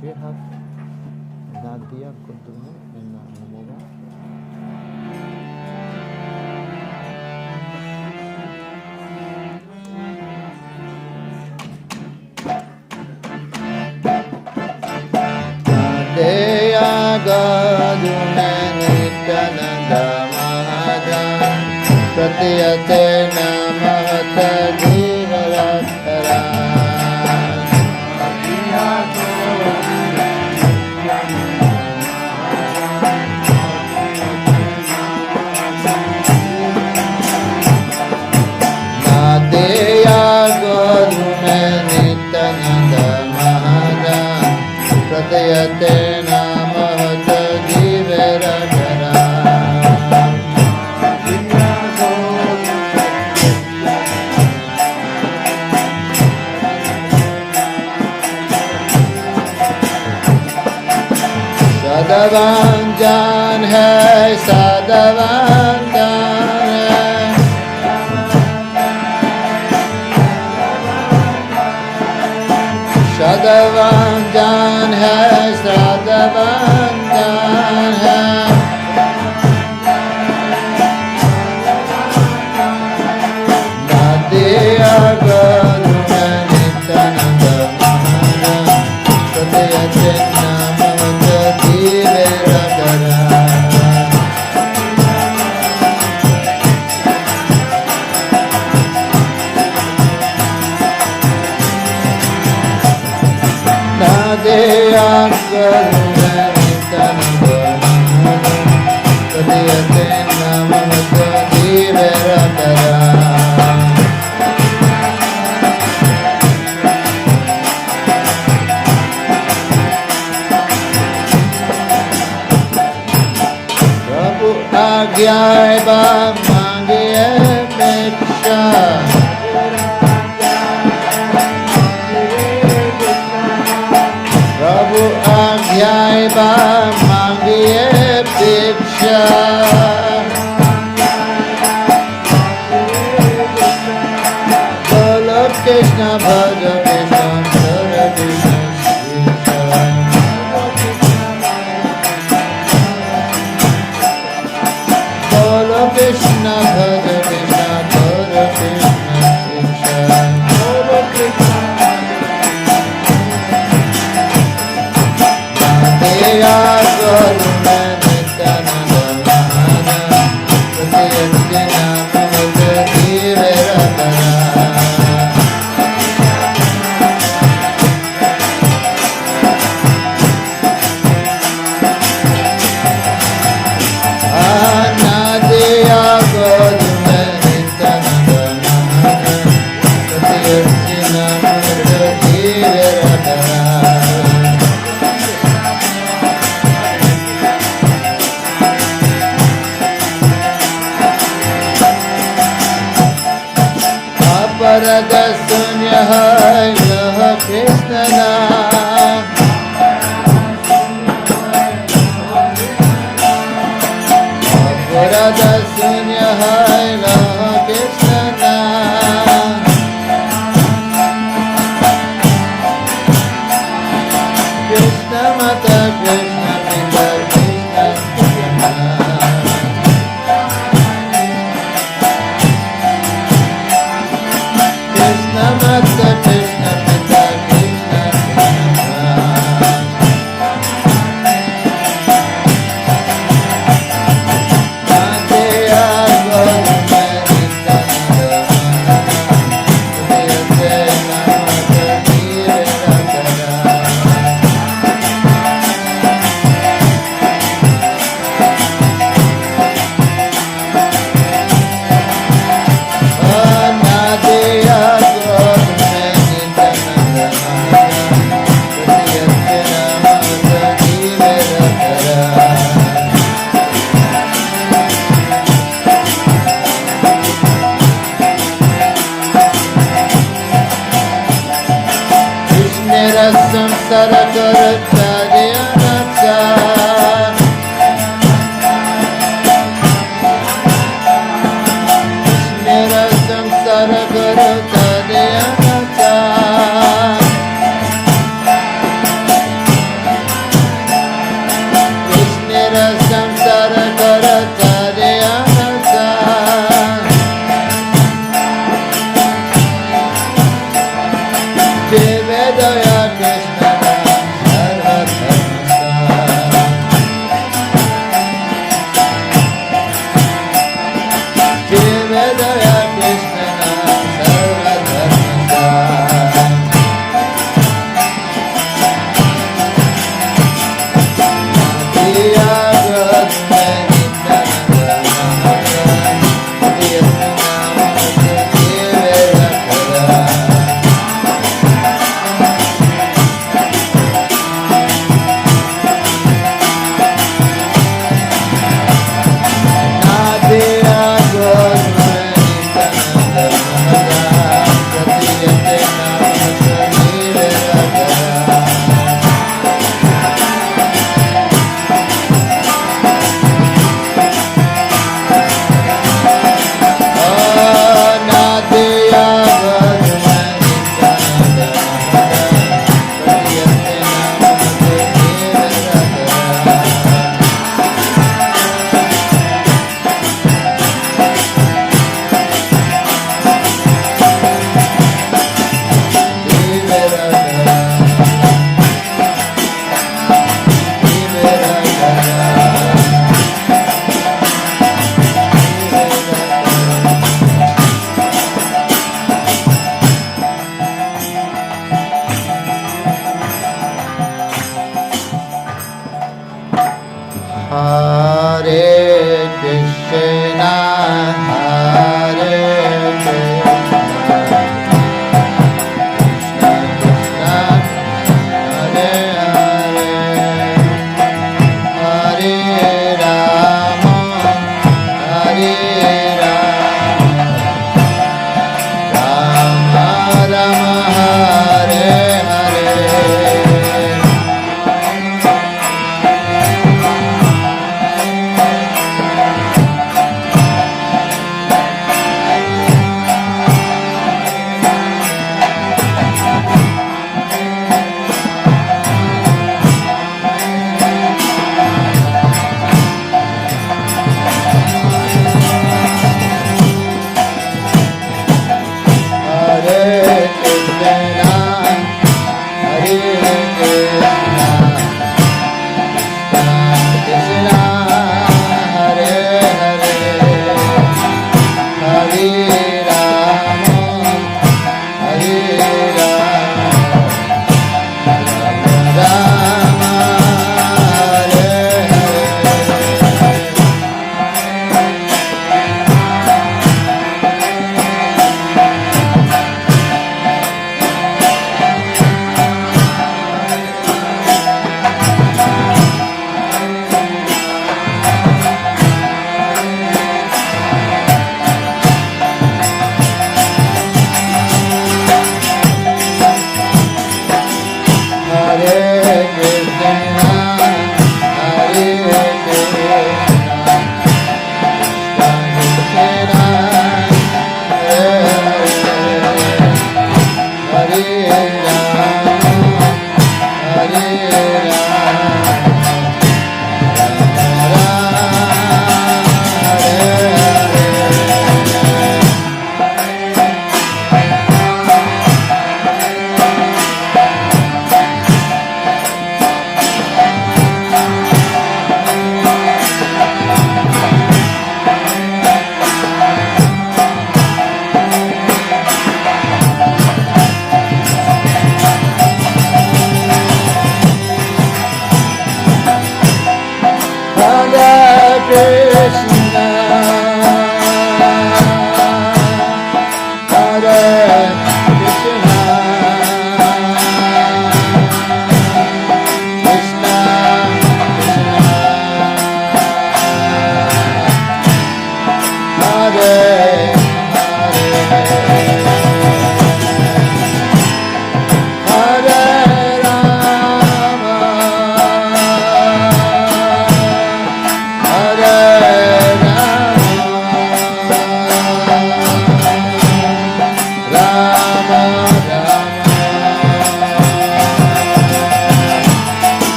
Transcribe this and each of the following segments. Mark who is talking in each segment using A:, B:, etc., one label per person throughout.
A: Do you have Nadia Kundunu in Namoga? Nadia Gadune Nityananda Mahajan Pratyate Namahata Jivaratara Pratyate namahata jivaratara Sadavan jaan hai sadavan jaan hai Sadavan jaan hai sadavan jaan hai Nadia Gadune Nityananda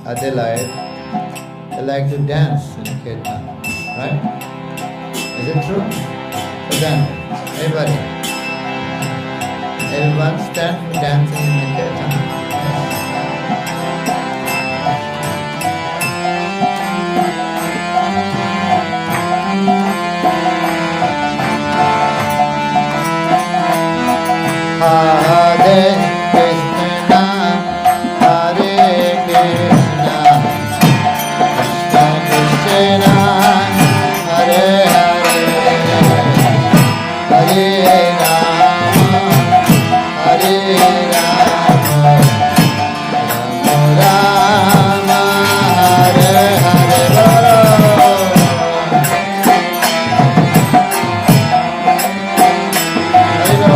A: Adelaide, they like to dance in Kirtan, right? Is it true? So then, everybody, everyone stand for dancing in the Kirtan. Hare Krishna, Hare Krishna, Krishna Krishna, Hare Hare, Hare Rama, Hare Rama, Rama Rama, Hare Hare. Hare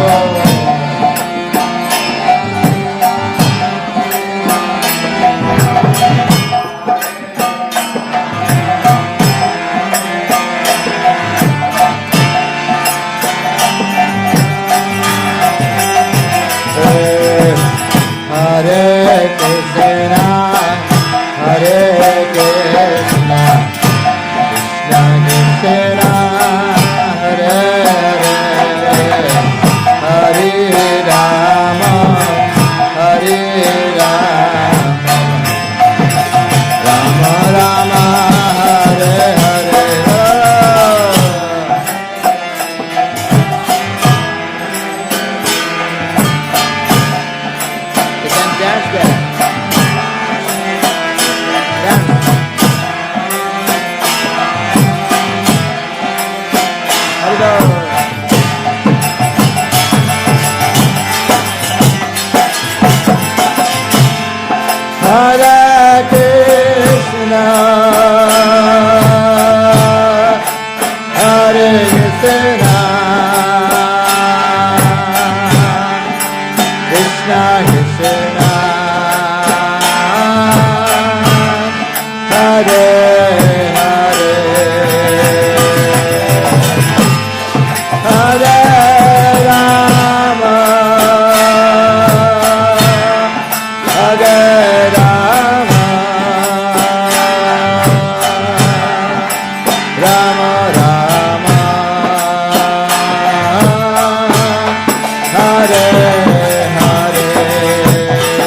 A: Hare Krishna, Hare Krishna, Krishna Krishna, Hare Hare, Hare Rama, Hare Rama, Rama Rama, Hare Hare.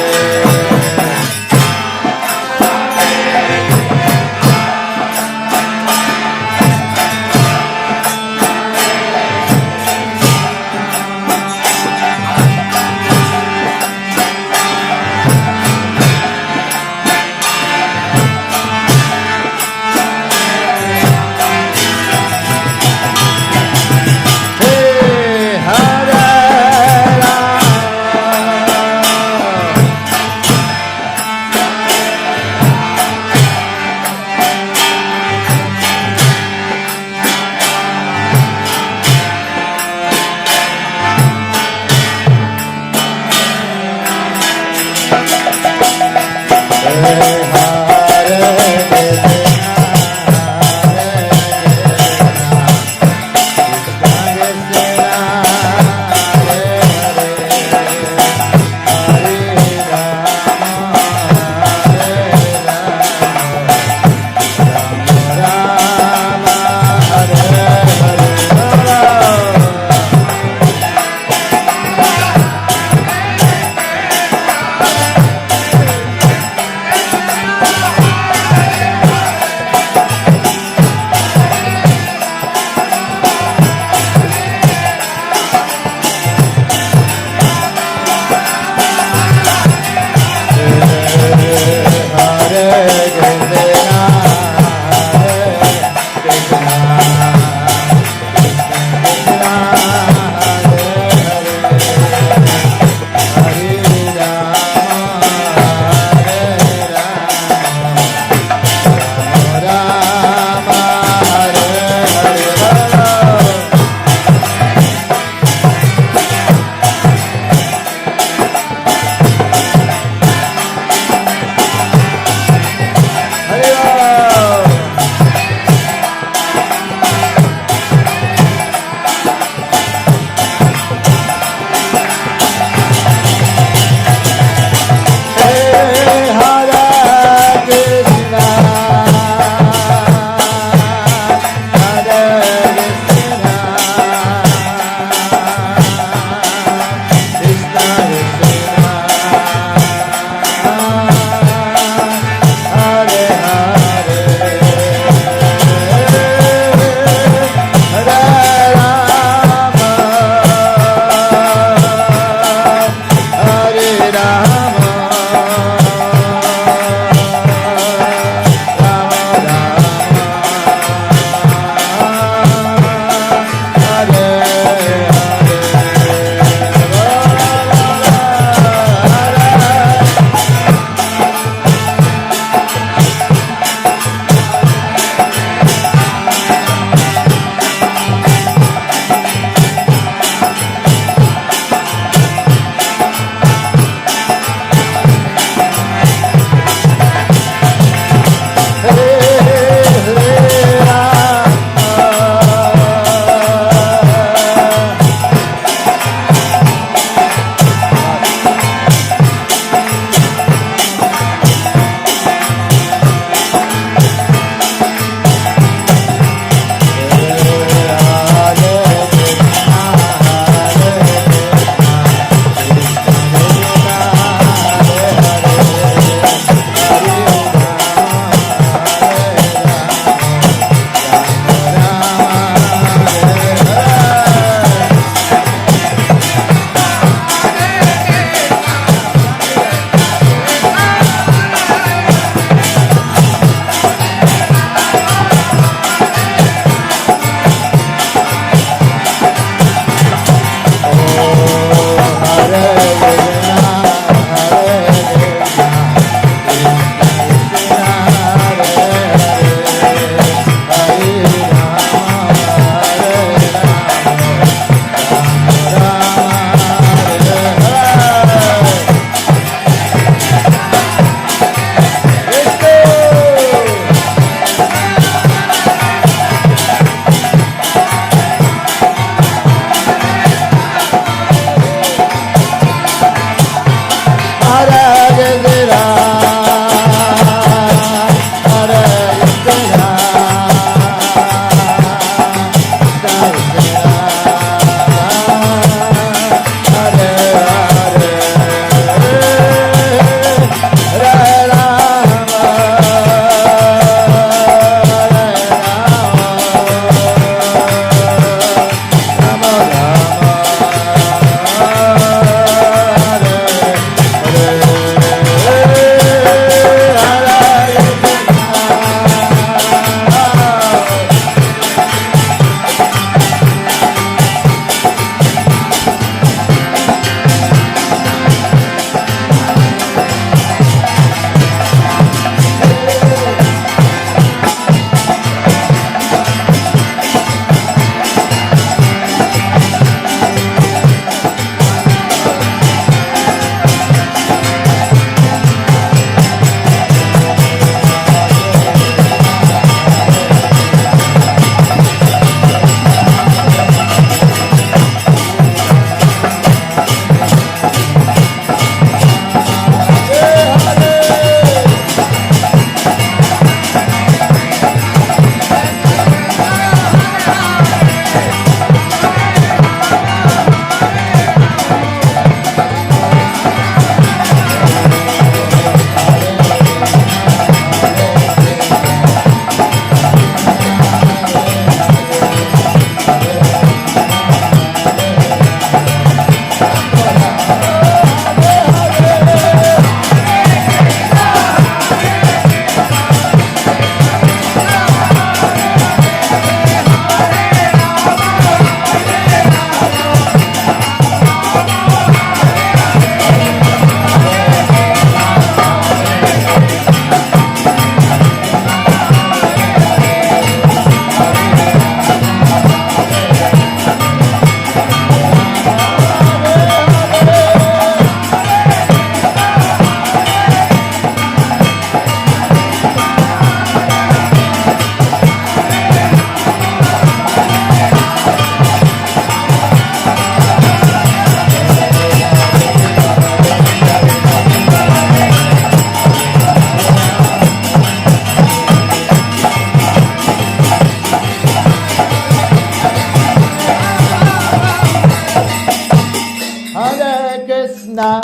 A: Krishna,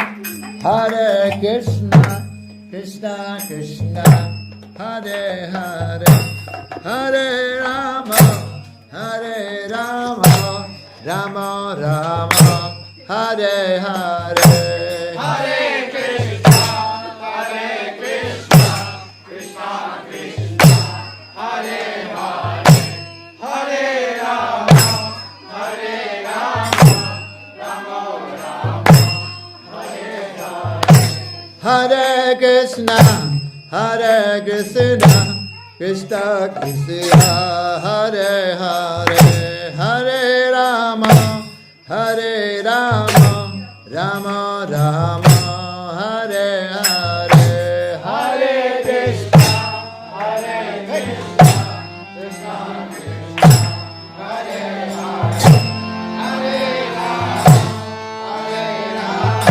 A: Hare Krishna, Krishna Krishna, Hare Hare, Hare Rama, Hare Rama, Rama Rama, Hare Hare.
B: Hare Krishna, Hare Krishna, Krishna Krishna, Hare Hare, Hare Rama, Hare Rama, Rama Rama, Hare Hare.
A: Hare Krishna, Hare Krishna, Krishna Krishna, Hare Hare, Hare Rama, Hare Rama, Rama Rama, Hare Hare.
B: Hare Krishna, Hare Krishna, Krishna Krishna, Hare Hare, Hare Rama, Hare Rama,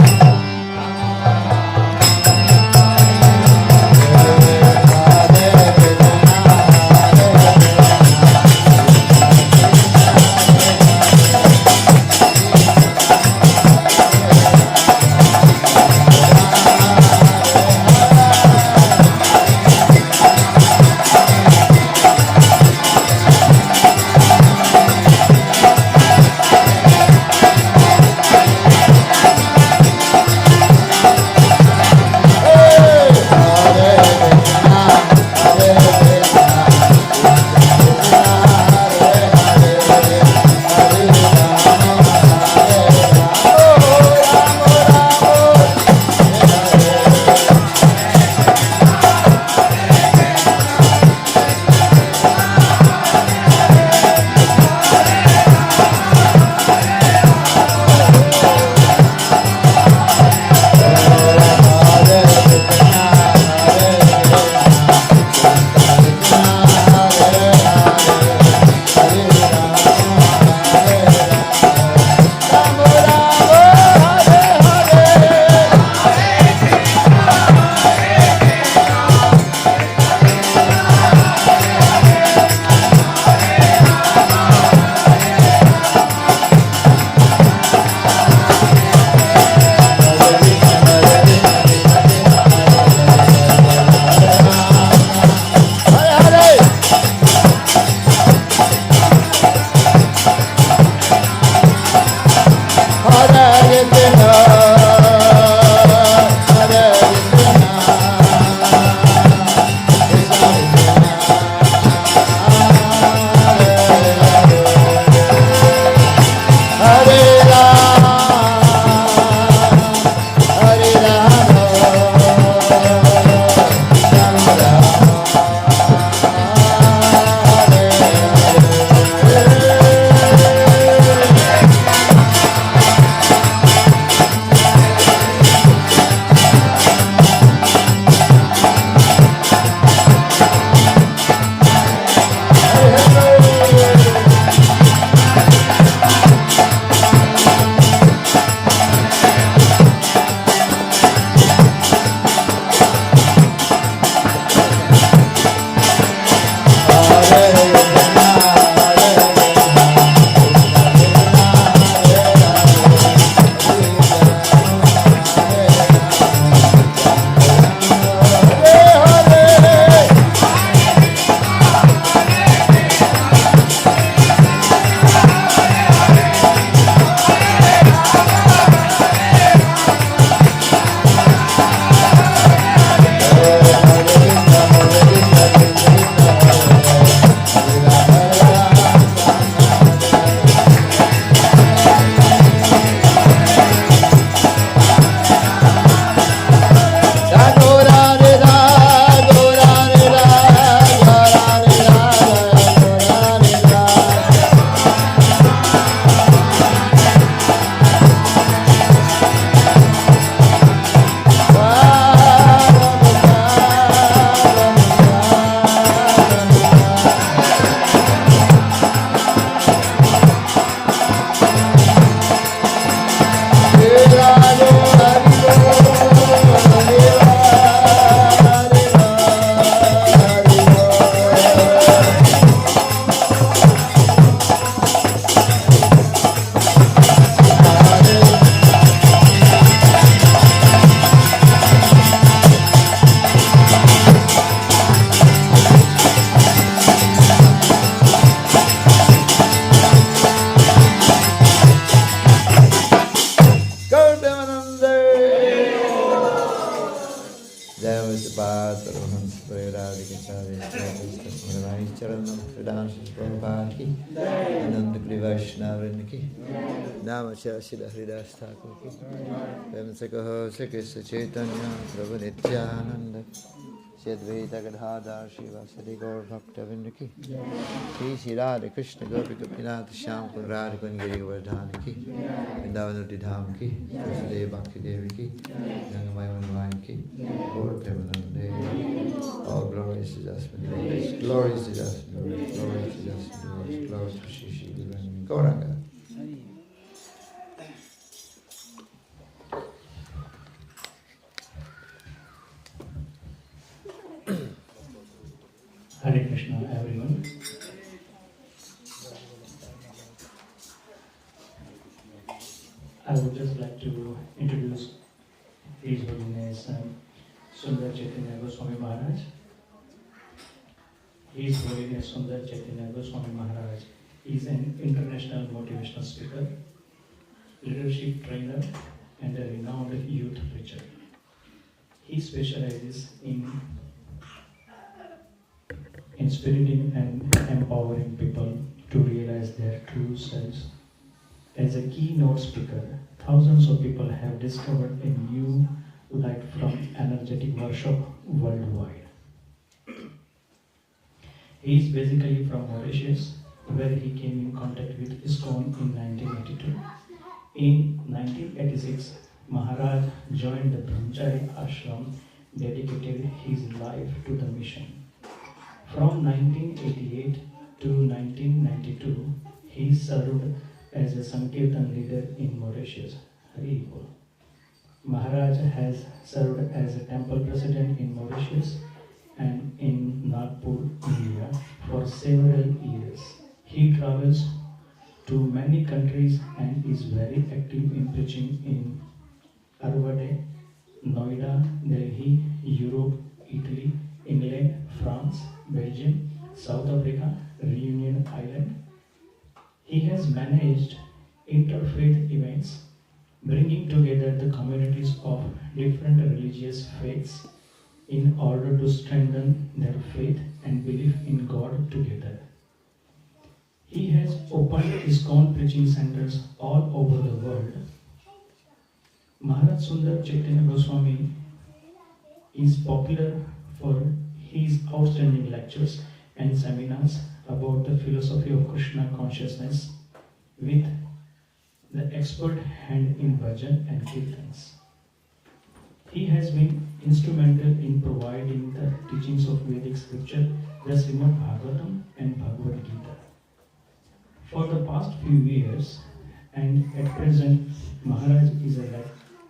A: Prabhupada, Paramahansa Prayaradikacharya, Sri Charanam, Sridansis Prabhupada ki, Ananda Gri Vaishnavrinda ki, Namacharya Srila Haridas Thakur ki, Vemsakaho Sri Krishna Chaitanya, Prabhu Nityananda, Sri Advaita Gadadhar Srivasadi Gaur Bhaktavinda ki, Sri Radha Krishna Gopi Gopinath Shyam Radha Kungiri Govardhana ki, Vrindavanati Dham ki, Vasudeva Bhakti Devi ki, Gangamaya Manvai ki, Gaur Premanande, all glories to Jasmine, glories to Jasmine, glories to Jasmine, glories to Shri Shri Divine Gauranga.
C: Hare Krishna, everyone. I would just like to introduce His Holiness Sundar Chaitanya Goswami Maharaj. His Holiness Sundar Chaitanya Goswami Maharaj is an international motivational speaker, leadership trainer, and a renowned youth preacher. He specializes in inspiring and empowering people to realize their true selves. As a keynote speaker, thousands of people have discovered a new light from energetic workshop worldwide. He is basically from Mauritius, where he came in contact with ISKCON in 1982. In 1986, Maharaj joined the Brahmachari ashram, dedicated his life to the mission. From 1988 to 1992, he served as a Sankirtan leader in Mauritius. Hari Bol. Maharaj has served as a temple president in Mauritius and in Nagpur, India for several years. He travels to many countries and is very active in preaching in Arvade, Noida, Delhi, Europe, Italy, England, France, Belgium, South Africa, Reunion Island. He has managed interfaith events, bringing together the communities of different religious faiths in order to strengthen their faith and belief in God together. He has opened ISKCON preaching centers all over the world. Maharaj Sundar Chaitanya Goswami is popular for his outstanding lectures and seminars about the philosophy of Krishna consciousness with the expert hand in bhajan and kirtans. He has been instrumental in providing the teachings of Vedic scripture, the Srimad Bhagavatam and Bhagavad Gita. For the past few years and at present, Maharaj is a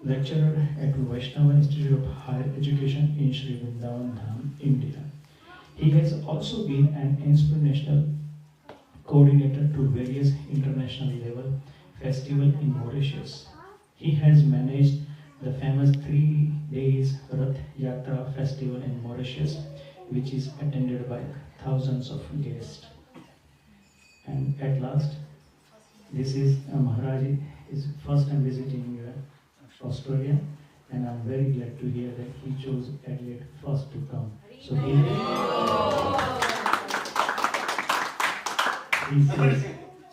C: lecturer at Vaishnava Institute of Higher Education in Sri Vrindavan Dham, India. He has also been an inspirational coordinator to various international level festivals in Mauritius. He has managed the famous 3 days Rath Yatra festival in Mauritius, which is attended by thousands of guests. And at last, this is Maharaj is first time visiting Australia, and I'm very glad to hear that he chose Adelaide first to come. So he says,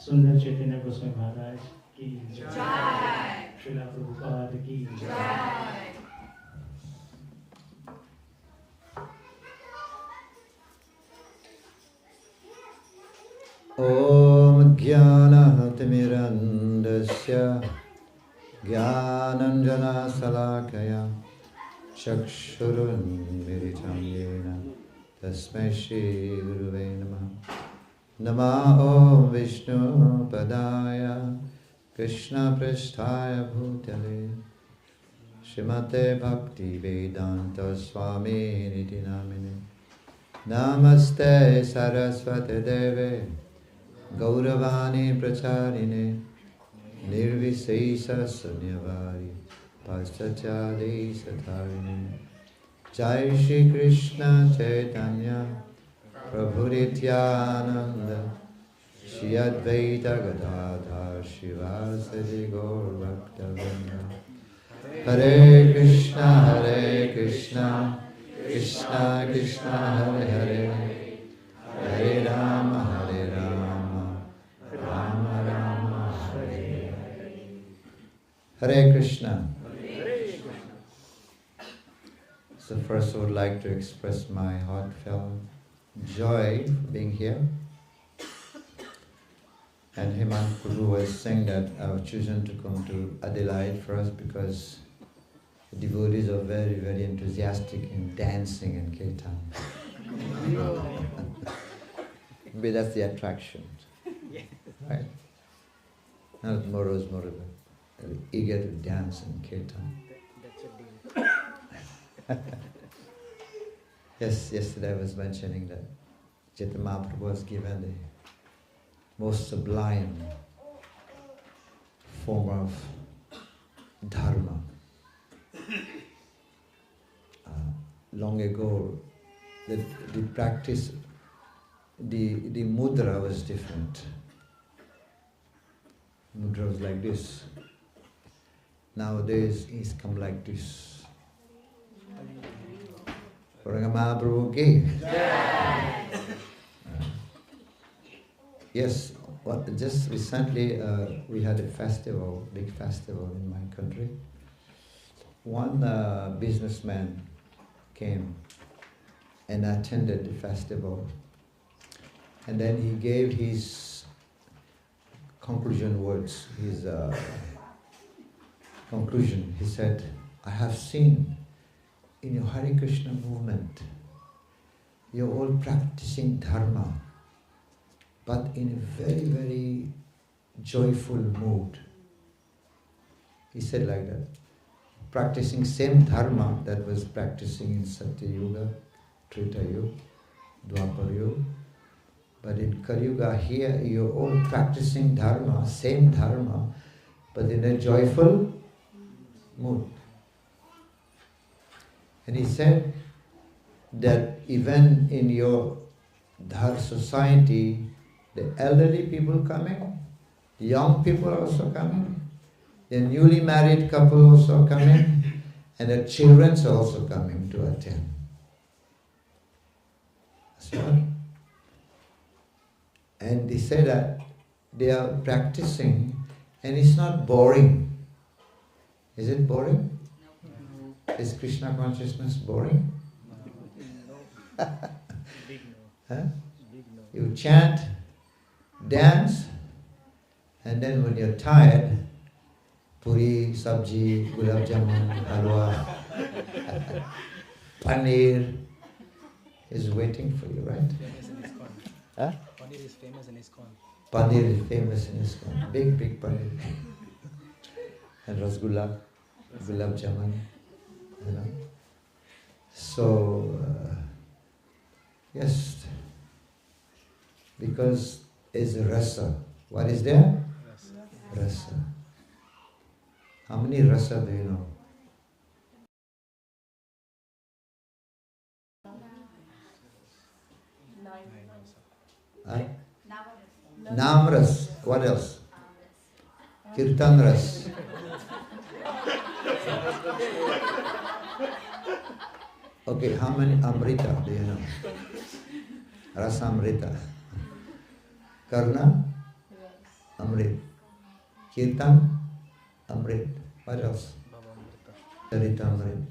C: Sundar Chaitanya Goswami Maharaj ki jai, Srila Prabhupada ki jai.
A: Om Jnana-timirandasya Jnananjana Salakaya Chakshurunmiritam Yena Tasmai Shri Guruve Namah. Nama Om Vishnu Padaya Krishna Prasthaya Bhutale Srimate Bhakti Vedanta Swami Niti Namine Namaste Saraswate Deve Gauravani Pracharine Nirvisesa Sunyavari Paschachali Satarine Jai Shri Krishna Chaitanya Prabhu Nityananda Shri Advaita Gadadhar Shivasadi Gaur Bhaktavinda Hare Krishna Krishna Krishna Hare Hare Hare Rama Rama Rama Hare Hare. Hare Krishna. So first I would like to express my heartfelt joy for being here. And Hemant Prabhu was saying that I was chosen to come to Adelaide first because the devotees are very, very enthusiastic in dancing and Kirtan. Maybe that's the attraction, right? Not more eager to dance and Kirtan. Yes, yesterday I was mentioning that Chaitanya Mahaprabhu was given the most sublime form of dharma. Long ago, the practice, the mudra was different. Mudra was like this. Nowadays, it's come like this. Mahaprabhu gave. Yes, just recently we had a festival, big festival in my country. One businessman came and attended the festival, and then he gave his conclusion words, his conclusion. He said, I have seen in your Hare Krishna movement, you're all practicing dharma, but in a very, very joyful mood. He said like that, practicing same dharma that was practicing in Satya Yuga, Treta Yuga, Dwapar Yuga, but in Kali Yuga here you're all practicing dharma, same dharma, but in a joyful mood. And he said that even in your Dhar society, the elderly people coming, young people also coming, the newly married couple also coming, and the children are also coming to attend. So, and they say that they are practicing and it's not boring. Is it boring? Is Krishna consciousness boring? Huh? You chant, dance, and then when you're tired, puri, sabji, gulab jamun, halwa, paneer is waiting for you, right? Huh?
D: Paneer is famous in ISKCON.
A: Paneer is famous in ISKCON. Big paneer. And rasgulla, gulab jamun. You know. So, yes, because it's rasa. What is there? Rasa. How many rasa do you know? Nam ras. What else? Kirtan ras. Okay, how many amrita do you know? Rasa amrita. Karna? Amrit. Kirtan? Amrit. What else? Charita amrit.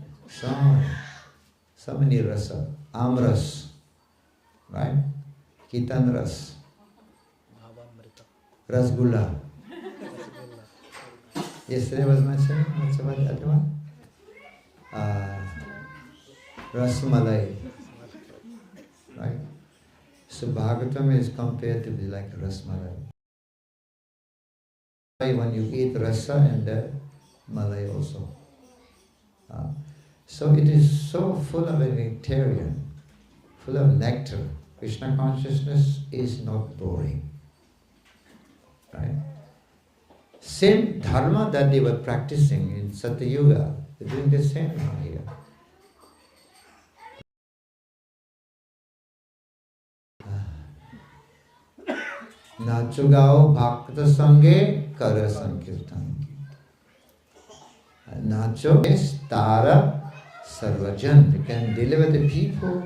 A: So many rasa. Amras. Right? Kirtan ras. Rasgulla. Yesterday was mentioned. What's about the other one? Rasmalai. Right? So Bhagavatam is compared to be like Rasmalai. When you eat rasa and the malai also. So it is so full of a nectarian, full of nectar. Krishna consciousness is not boring. Right? Same dharma that they were practicing in Satya Yuga, they're doing the same now here. Nacho gao bhakta sange kara sankirtan. Nacho is tara Sarvajan. You can deliver the people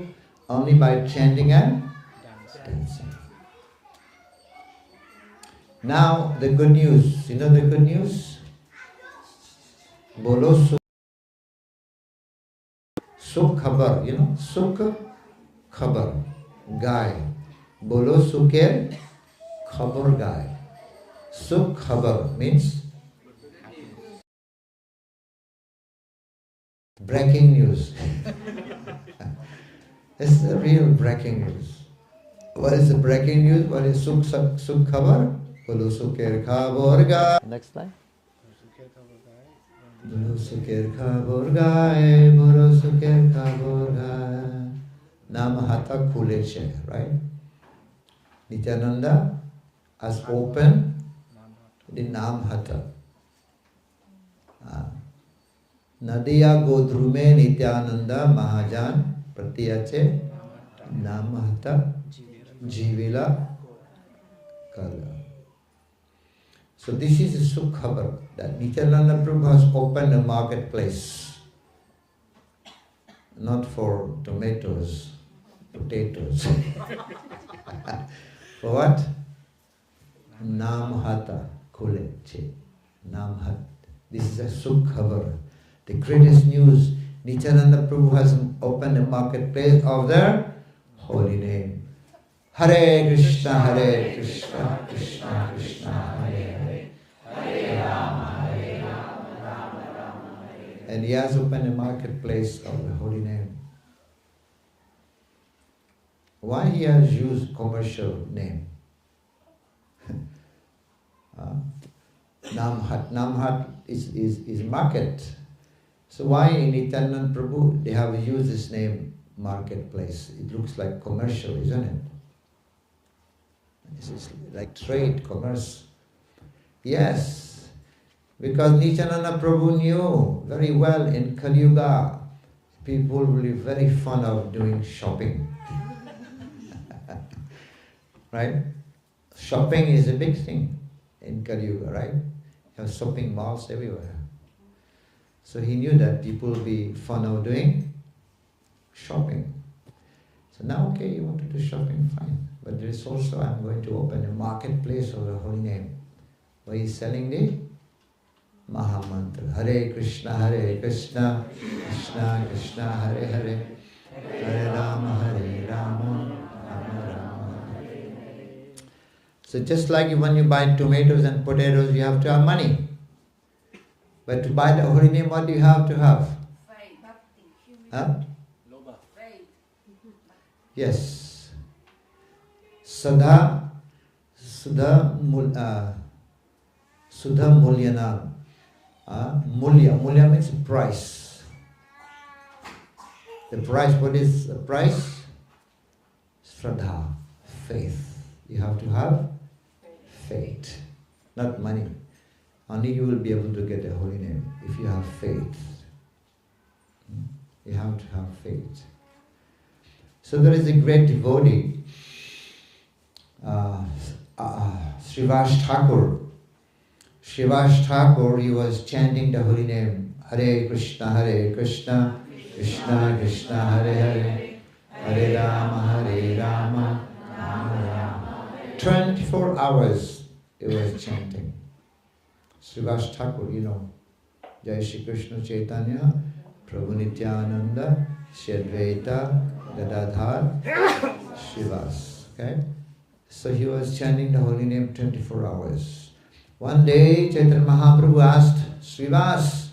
A: only by chanting and dancing. Now the good news. You know the good news? Bolo Sukh Khabar. You know? Sukh Khabar. Guy. Bolo Sukher Khabar Guy. Sukh Khabar means breaking news. It's the real breaking news. What is the breaking news? What is Sukh Khabar? Bolo Sukher Khabar Guy. Next line. Bolo Sukher Khabar Guy. Bolo Sukher Khabar Guy. Nama Hatha Kuleche, right? Nityananda has opened the Nam Hatha. Nadiya Godrume Nityananda Mahajan Pratiyache Nam Hatha Jivila Kala. So this is a Sukh Khabar that Nityananda Prabhu has opened a marketplace, not for tomatoes, potatoes. For what? Nam Hatha Kuleche. Nam Hatha. This is a Sukh Khabar. The greatest news. Nityananda Prabhu has opened a marketplace of their holy name. Hare Krishna, Krishna Krishna, Hare Hare, Hare Rama, Rama Hare. And he has opened a marketplace of the holy name. Why he has used commercial name? Namhat is market. So why in Nityananda Prabhu they have used this name marketplace? It looks like commercial, isn't it? This is like trade, commerce. Yes, because Nityananda Prabhu knew very well in Kali Yuga, people will be very fond of doing shopping. Right? Shopping is a big thing in Kali Yuga, right? You have shopping malls everywhere. So he knew that people will be fond of doing shopping. So now, okay, you want to do shopping, fine. But there is also, I'm going to open a marketplace of the holy name, where he's selling the Maha Mantra. Hare Krishna, Krishna Krishna, Hare Hare, Hare Rama, Rama Rama, Hare Hare. So just like when you buy tomatoes and potatoes, you have to have money. But to buy the holy name, what do you have to have? Faith. Huh? Faith. Yes. Sudha Mulyana. Mulya means price. The price, what is the price? Shraddha, faith. You have to have faith, not money. Only you will be able to get a holy name if you have faith. You have to have faith. So there is a great devotee, Srivas Thakur. Srivas Thakur, he was chanting the holy name, Hare Krishna, Krishna Krishna, Hare Hare, Hare Rama, Rama Rama. 24 hours he was chanting. Srivas Thakur, you know, Jai Shri Krishna Chaitanya, Prabhu Nityananda, Shri Advaita, Gadadhar, Srivas. Okay? So he was chanting the holy name 24 hours. One day, Chaitanya Mahaprabhu asked, Srivas,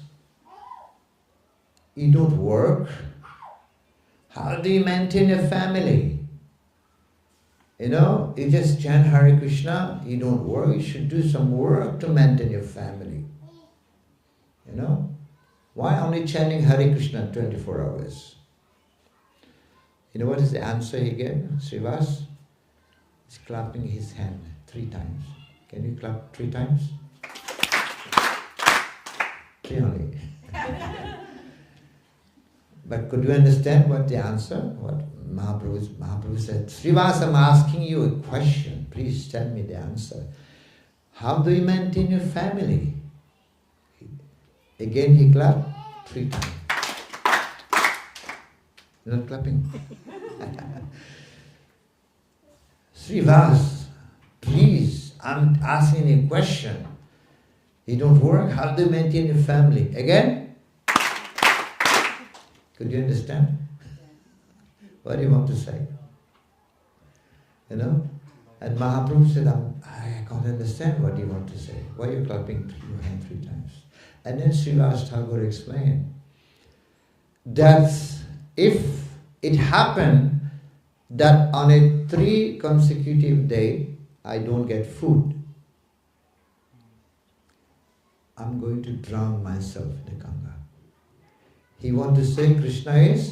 A: you don't work? How do you maintain a family? You know, you just chant Hare Krishna, you don't work, you should do some work to maintain your family. You know? Why only chanting Hare Krishna 24 hours? You know what is the answer he gave? Srivas? He's clapping his hand 3 times. Can you clap 3 times? 3 only. But could you understand what the answer? What Mahaprabhu said, Srivas, I'm asking you a question. Please tell me the answer. How do you maintain your family? Again he clapped 3 times. You're not clapping. Srivas, please, I'm asking a question. You don't work, how do you maintain your family? Again? Could you understand? What do you want to say? You know? And Mahaprabhu said, I can't understand what you want to say. Why are you clapping your hand 3 times? And then Srivas Thakur explained that if it happened that on a 3 consecutive day I don't get food, I'm going to drown myself in the Ganga. He wants to say Krishna is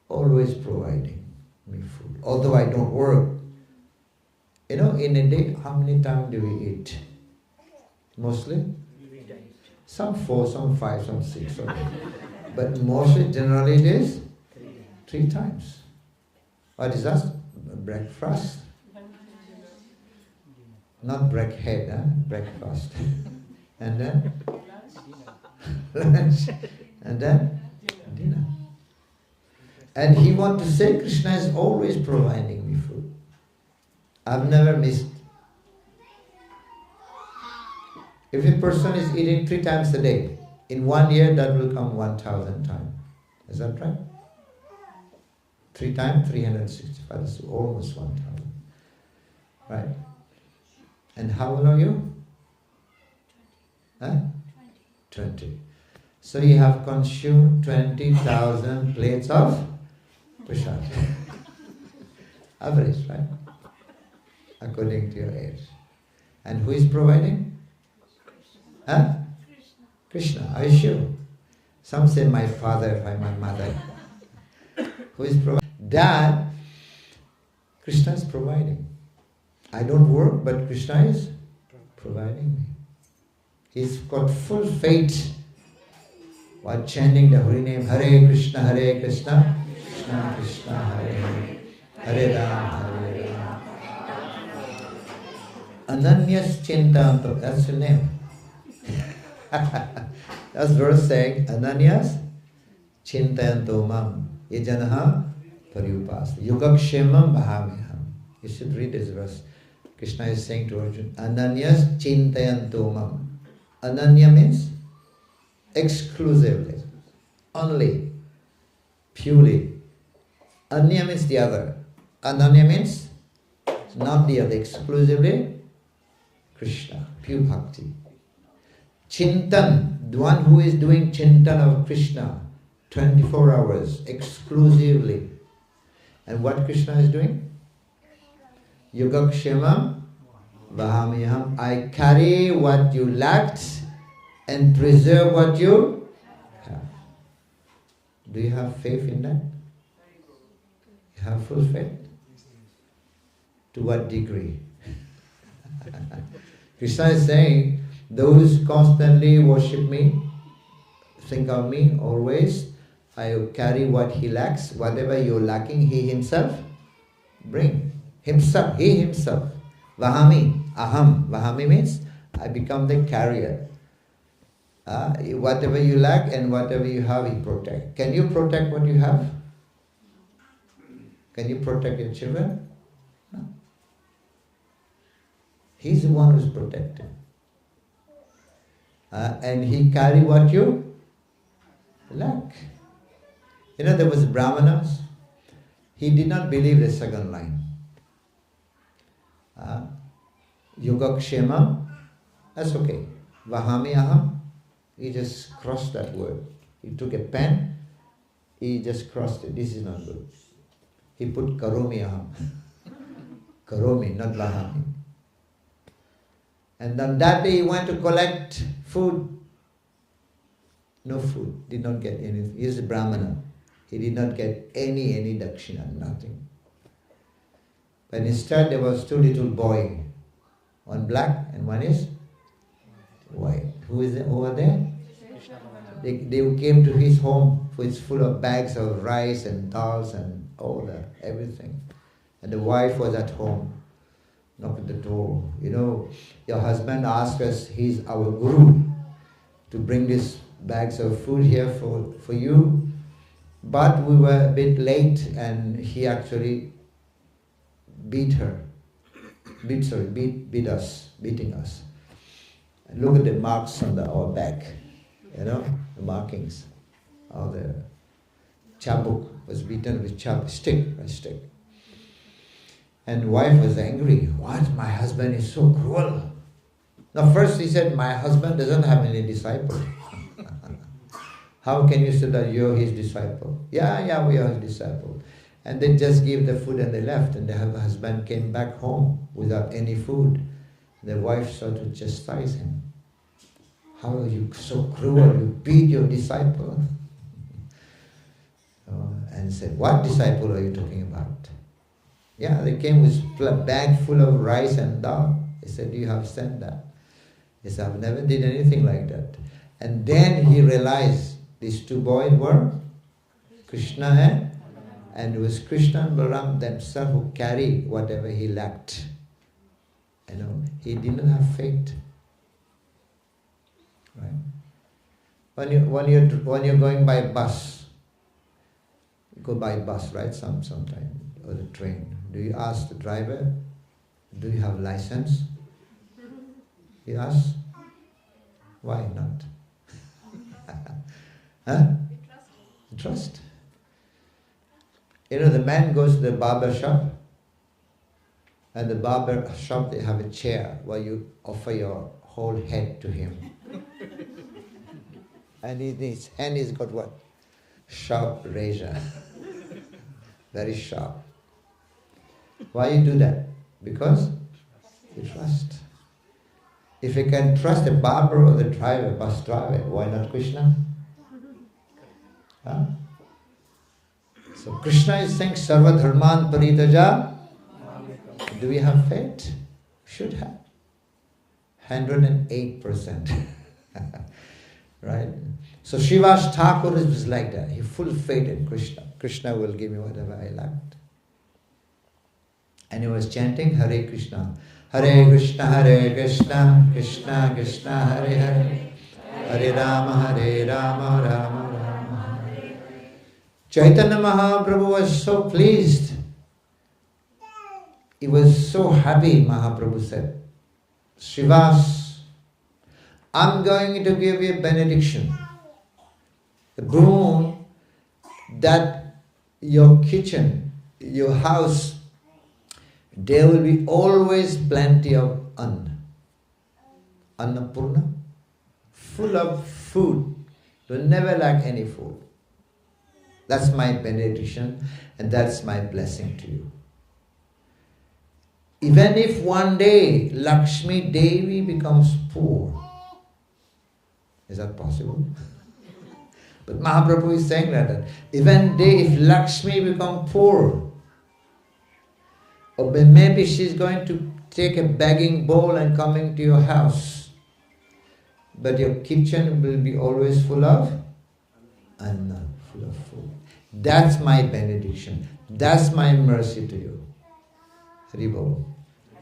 A: always providing me food. Although I don't work. You know, in a day, how many times do we eat? Mostly? Some 4, some 5, some 6. Okay. But mostly, generally it is 3 times. What is that? Breakfast? Not breakhead, huh? Breakfast. And then? Lunch. And then? Dinner. And he wants to say Krishna is always providing me food. I've never missed. If a person is eating 3 times a day, in 1 year that will come 1,000 times. Is that right? 3 times 365, that's almost 1,000. Right? And how old are you? 20. So you have consumed 20,000 plates of prasad. Average, right? According to your age. And who is providing? Huh? Krishna. Are you sure? Some say my father, my mother. Who is providing? Dad, Krishna is providing. I don't work, but Krishna is providing me. He's got full faith while chanting the holy name, Hare Krishna, Krishna Krishna, Hare Hare, Hare Ram, Hare Ram. Ananyas Chintanto, that's the name. That's verse saying, Ananyas Chintanto Mam, Yajanaha Pariupas, Yugakshemam Bahamiham. You should read this verse. Krishna is saying to Arjuna, Ananyas Chintayanto Mam. Ananya means exclusively, only, purely. Anya means the other. Ananya means not the other, exclusively Krishna, pure bhakti. Chintan, the one who is doing chintan of Krishna 24 hours, exclusively. And what Krishna is doing? Yugakshemam Vahamiham. I carry what you lacked and preserve what you have. Do you have faith in that? You have full faith? To what degree? Krishna is saying, those constantly worship me, think of me always, I carry what he lacks, whatever you're lacking, he himself bring. Himself, he himself. Vahami, aham. Vahami means I become the carrier. Whatever you lack and whatever you have, he protect. Can you protect what you have? Can you protect your children? No. He's the one who's protected. And he carry what you lack. You know, there was Brahmanas. He did not believe the second line. Yugakshema, that's okay. Vahami aham, he just crossed that word. He took a pen, he just crossed it. This is not good. He put karomi aham. Karomi, not vahami. And on that day he went to collect food. No food, did not get anything. He is a Brahmana. He did not get any dakshina, nothing. But instead there was 2 little boys. One black and one is white. Who is over there? They came to his home, which is full of bags of rice and dals and all that, everything. And the wife was at home, knocked at the door. You know, your husband asked us, he's our guru, to bring these bags of food here for you. But we were a bit late and he actually beat us, beating us. And look at the marks on our back, you know, the markings. All the chabuk was beaten with a stick. And wife was angry. What? My husband is so cruel. Now first he said, my husband doesn't have any disciple. How can you say that you're his disciple? Yeah, we are his disciple. And they just gave the food and they left. And the husband came back home without any food. The wife started to chastise him. How are you so cruel? You beat your disciple. And said, what disciple are you talking about? Yeah, they came with a bag full of rice and dal. He said, you have sent that. He said, I've never did anything like that. And then he realized these two boys were Krishna and it was Krishna and Balaram themselves who carried whatever he lacked. You know, he didn't have faith. Right? When you're going by bus, you go by bus, right? Sometime, or the train. Do you ask the driver, do you have license? You ask? Why not? Huh? Trust. You know, the man goes to the barber shop, and the barber shop, they have a chair where you offer your whole head to him. And in his hand he's got what? Sharp razor. Very sharp. Why you do that? Because you trust. If you can trust the barber or the driver, bus driver, why not Krishna? Huh? So Krishna is saying, Sarva Dharman Paritaja. Do we have faith? Should have. 108%. Right? So Srivas Thakur is like that. He full faith in Krishna. Krishna will give me whatever I lacked. And he was chanting Hare Krishna. Hare Krishna, Krishna Krishna, Hare Hare. Hare Rama, Rama Rama, Hare. Chaitanya Mahaprabhu was so pleased. He was so happy, Mahaprabhu said, Srivas, I'm going to give you a benediction. The boon that your kitchen, your house, there will be always plenty of Annapurna, full of food. You'll never lack any food. That's my benediction and that's my blessing to you. Even if one day Lakshmi Devi becomes poor, is that possible? But Mahaprabhu is saying that even if Lakshmi becomes poor, or maybe she's going to take a begging bowl and coming to your house, but your kitchen will be always full of anna, full of food. That's my benediction. That's my mercy to you. Haribol.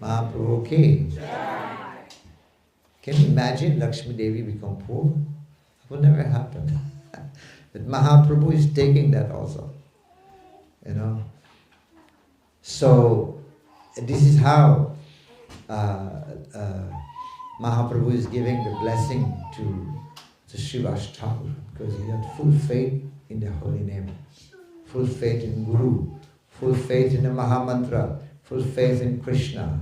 A: Mahaprabhu, okay. Can you imagine Lakshmi Devi become poor? It would never happen. But Mahaprabhu is taking that also. You know. So, this is how Mahaprabhu is giving the blessing to Srivas Thakur, because he had full faith in the holy name, full faith in Guru, full faith in the Mahamantra, full faith in Krishna.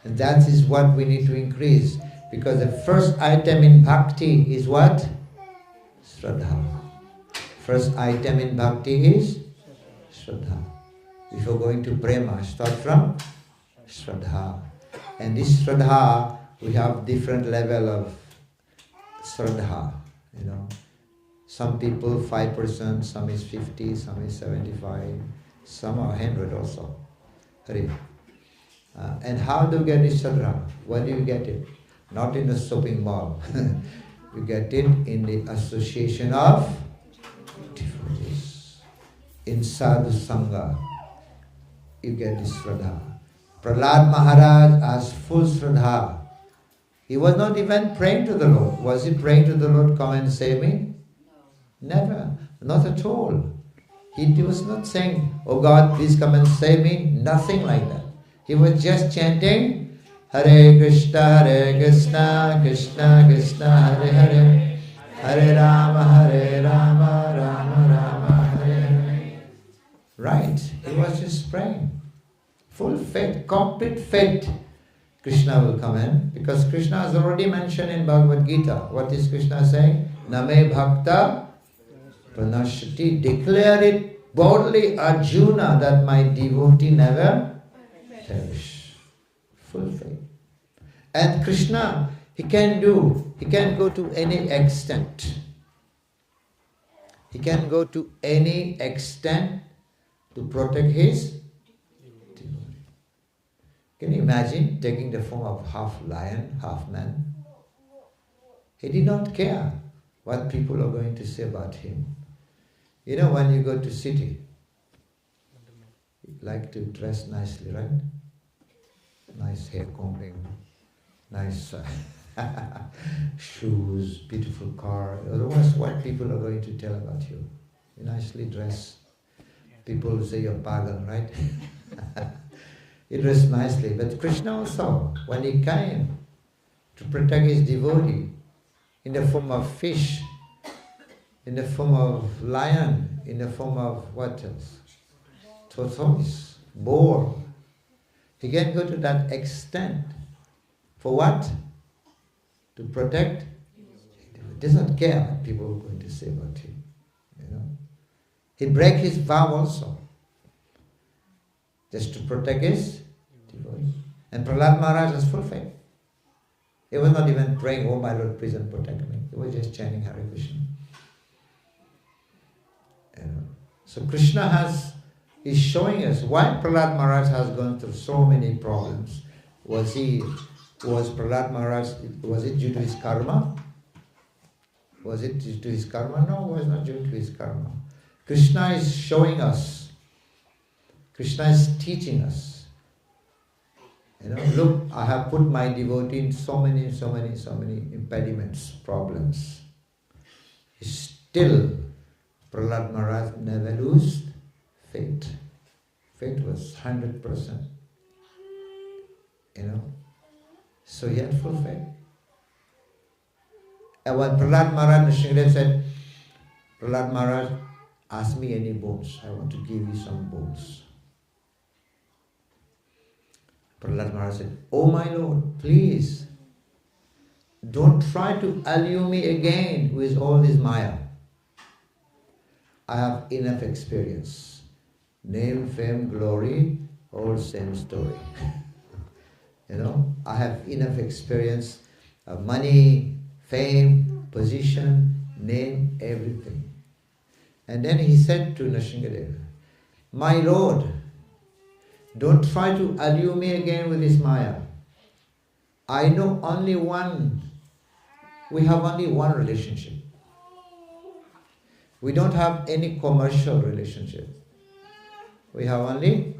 A: And that is what we need to increase, because the first item in bhakti is what? Shraddha. First item in bhakti is Shraddha. Before going to prema, start from Shraddha. And this Shraddha, we have different level of Shraddha, you know. Some people 5%, some is 50, some is 75, some are 100 also. And how do you get this Shraddha? Where do you get it? Not in the shopping mall. You get it in the association of devotees. In sadhu sangha, you get this Shraddha. Prahlad Maharaj has full Shraddha. He was not even praying to the Lord. Was he praying to the Lord, come and save me? Never. Not at all. He was not saying, "Oh God, please come and save me." Nothing like that. He was just chanting, "Hare Krishna, Krishna Krishna, Hare Hare, Hare Rama, Rama Rama, Hare Hare." Right? He was just praying. Full faith, complete faith. Krishna will come in, because Krishna has already mentioned in Bhagavad Gita. What is Krishna saying? Name bhakta pranashati. Declare it boldly, Arjuna, that my devotee never perish. Full faith. And Krishna, he can go to any extent. He can go to any extent to protect his devotee. Can you imagine taking the form of half lion, half man? He did not care what people are going to say about him. You know, when you go to city, you like to dress nicely, right? Nice hair combing, nice shoes, beautiful car. Otherwise, what people are going to tell about you? You nicely dress. People will say you're pagan, right? You dress nicely. But Krishna also, when he came to protect his devotee, in the form of fish, in the form of lion, in the form of what else? Tortoise, boar. He can go to that extent. For what? To protect. He doesn't care what people are going to say about him. You know? He break his vow also, just to protect his devotee. And Prahlad Maharaj has full faith. He was not even praying, "Oh my Lord, please protect me." He was just chanting Hare Krishna. You know? So Krishna is showing us why Prahlad Maharaj has gone through so many problems. Was Prahlad Maharaj, was it due to his karma? Was it due to his karma? No, it was not due to his karma. Krishna is showing us. Krishna is teaching us. You know, look, I have put my devotee in so many impediments, problems. Still, Prahlad Maharaj never lost faith. Faith was 100%. You know, so he had full faith. And when Prahlad Maharaj, Nrsimhadev said, "Prahlad Maharaj, ask me any bones. I want to give you some bones." Prahlad Maharaj said, "Oh my Lord, please, don't try to allure me again with all this Maya. I have enough experience. Name, fame, glory, all same story." You know, I have enough experience of money, fame, position, name, everything. And then he said to Nrsimhadev, "My Lord, don't try to allure me again with this Maya. I know only one. We have only one relationship. We don't have any commercial relationship. We have only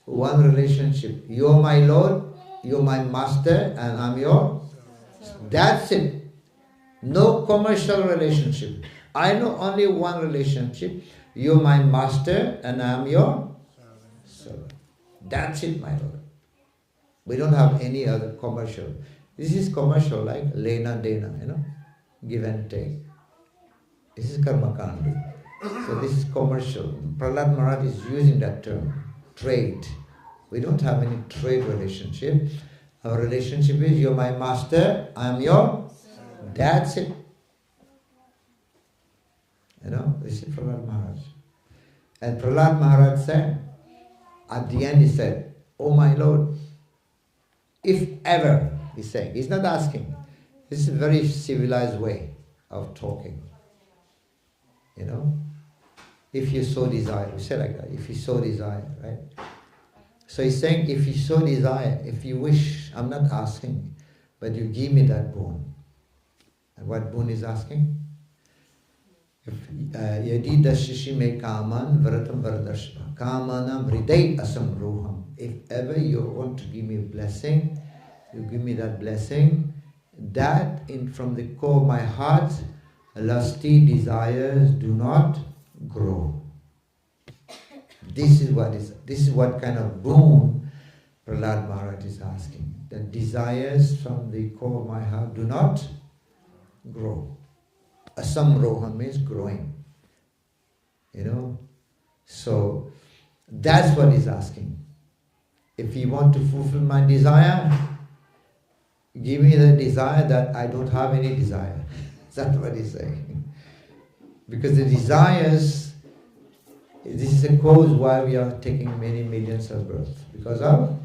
A: one relationship. You're my Lord, you're my master, and I'm your. That's it. No commercial relationship. I know only one relationship. You're my master, and I'm your servant. That's it, my Lord. We don't have any other commercial. This is commercial, like lena dena, you know, give and take. This is karma kanda. So this is commercial. Prahlad Maharaj is using that term, trade. We don't have any trade relationship. Our relationship is, you're my master, I'm your. That's it. You know, this is Prahlad Maharaj. And Prahlad Maharaj said, at the end he said, "Oh my Lord, if ever," he's saying, he's not asking. This is a very civilized way of talking. You know, if you so desire, we say like that, if you so desire, right? So he's saying, if you so desire, if you wish, I'm not asking, but you give me that boon. And what boon is asking? Yadi dashishi me kaman vratam vardashva kamanam hriday asam roham. If ever you want to give me a blessing, you give me that blessing, that from the core of my heart, lusty desires do not grow. This is what kind of boon Prahlad Maharaj is asking. The desires from the core of my heart do not grow. Asamroha means growing. So that's what he's asking. If you want to fulfill my desire, give me the desire that I don't have any desire. That's what he's saying. Because the desires, this is the cause why we are taking many millions of births. Because of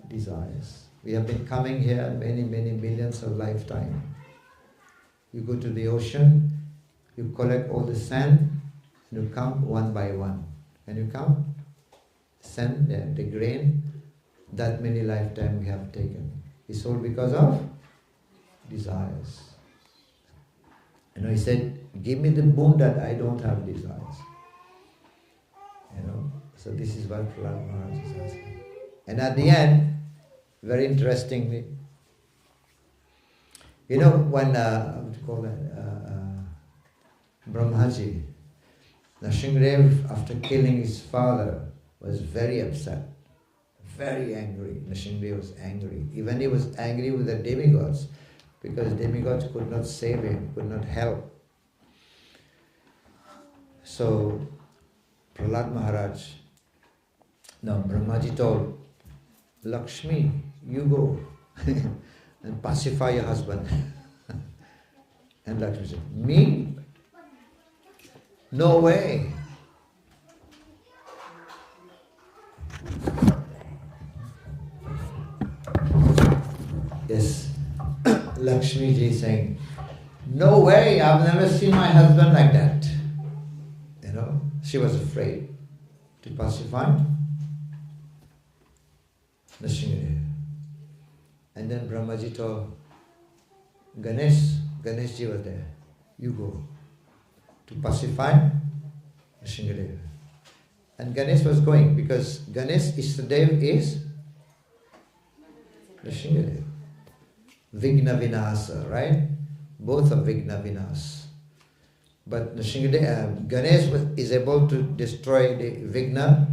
A: desires. We have been coming here many millions of lifetimes. You go to the ocean, you collect all the sand, and you come one by one. When you come, sand, the grain, that many lifetimes we have taken. It's all because of desires. He said, give me the boon that I don't have desires. So this is what Prahlad Maharaj is asking. And at the end, very interestingly, when, Brahmaji, Nrsimhadev, after killing his father, was very upset, very angry. Nrsimhadev was angry. Even he was angry with the demigods, because demigods could not save him, could not help. So, Prahlad Maharaj, Brahmaji told, Lakshmi, you go and pacify your husband. And Lakshmi said, me? No way. Yes, Lakshmi ji saying, no way, I've never seen my husband like that. She was afraid to pacify Nrsimhadev. And then Brahmaji told Ganesh ji was there, you go to pacify Nrsimhadev. And Ganesh was going because Ganesh Ishtadev is Nrsimhadev. Vigna Vinasa, right? Both are Vigna Vinas. But Ganesh is able to destroy the Vigna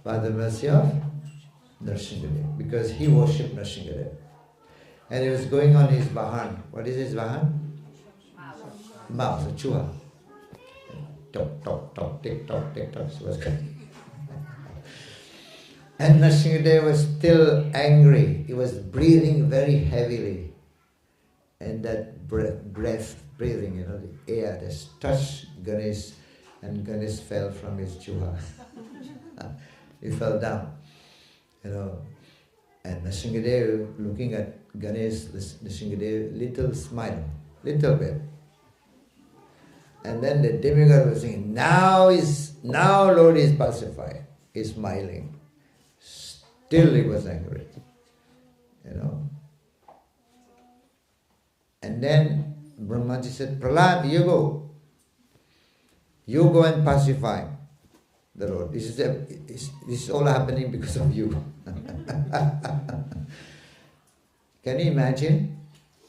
A: by the mercy of Nrsimhadev, because he worshipped Nrsimhadev. And he was going on his Vahan. What is his Vahan? Mouse, a chuha. Talk, tick tock. So was going. And Nrsimhadev was still angry. He was breathing very heavily. And that breathing, the air just touched Ganesh, and Ganesh fell from his chuha. He fell down, And Nrsimhadev, looking at Ganesh, Nrsimhadev, little smile, little bit. And then the demigod was saying, now Lord is pacified. He's smiling. Still he was angry. And then Brahmaji said, Prahlad, you go. You go and pacify the Lord. This is all happening because of you. Can you imagine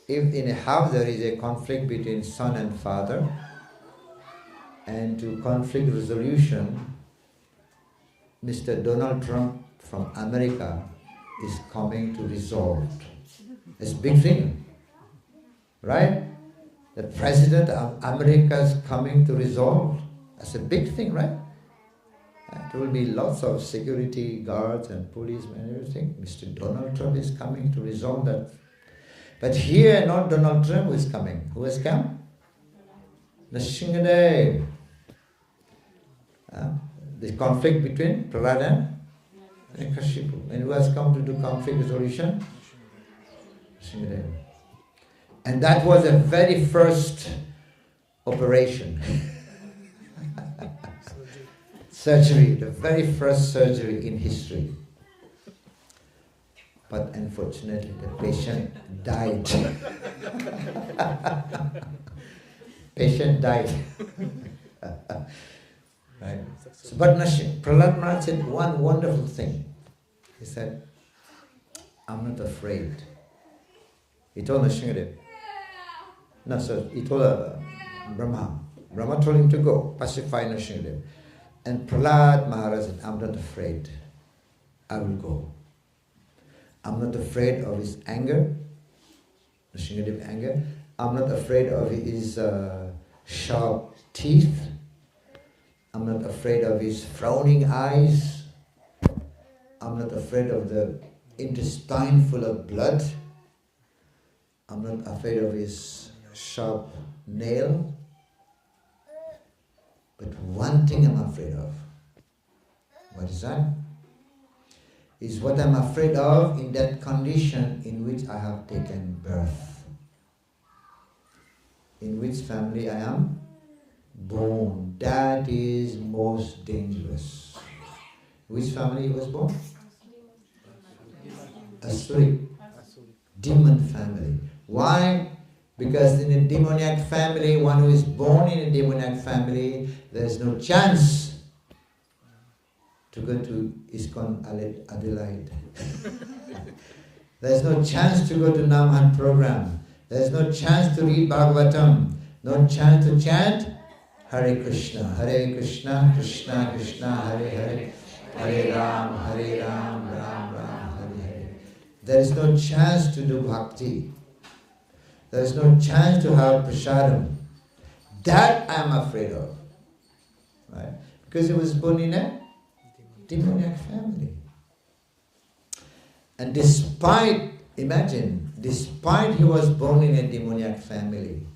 A: if in a house there is a conflict between son and father, and to conflict resolution, Mr. Donald Trump from America is coming to resolve. It's a big thing, right? The President of America is coming to resolve. That's a big thing, right? There will be lots of security guards and policemen and everything. Mr. Donald Trump is coming to resolve that. But here, not Donald Trump who is coming. Who has come? Nrsimhadev. The conflict between Prahlad and Kashipu. And who has come to do conflict resolution? Nrsimhadev. And that was the very first operation. Surgery, the very first surgery in history. But unfortunately, the patient died. Patient died. Right? So, but Prahlad Maharaj said one wonderful thing. He said, I'm not afraid. He told Nrsimhadev. No, so he told Brahma. Brahma told him to go, pacify Nrsimhadev. And Prahlad Maharaj said, I'm not afraid. I will go. I'm not afraid of his anger, Nrsimhadev anger. I'm not afraid of his sharp teeth. I'm not afraid of his frowning eyes. I'm not afraid of the intestine full of blood. I'm not afraid of his sharp nail. But one thing I'm afraid of. What is that? Is what I'm afraid of in that condition in which I have taken birth. In which family I am born. That is most dangerous. Which family he was born? Asuri. Demon family. Why? Because in a demoniac family, one who is born in a demoniac family, there is no chance to go to ISKCON Adelaide. There is no chance to go to Namhan program. There is no chance to read Bhagavatam. No chance to chant Hare Krishna, Krishna Krishna, Hare Hare, Hare Ram, Ram Ram, Hare Hare. There is no chance to do bhakti. There is no chance to have prasadam. That I am afraid of. Right? Because he was born in a demoniac family. And despite he was born in a demoniac family,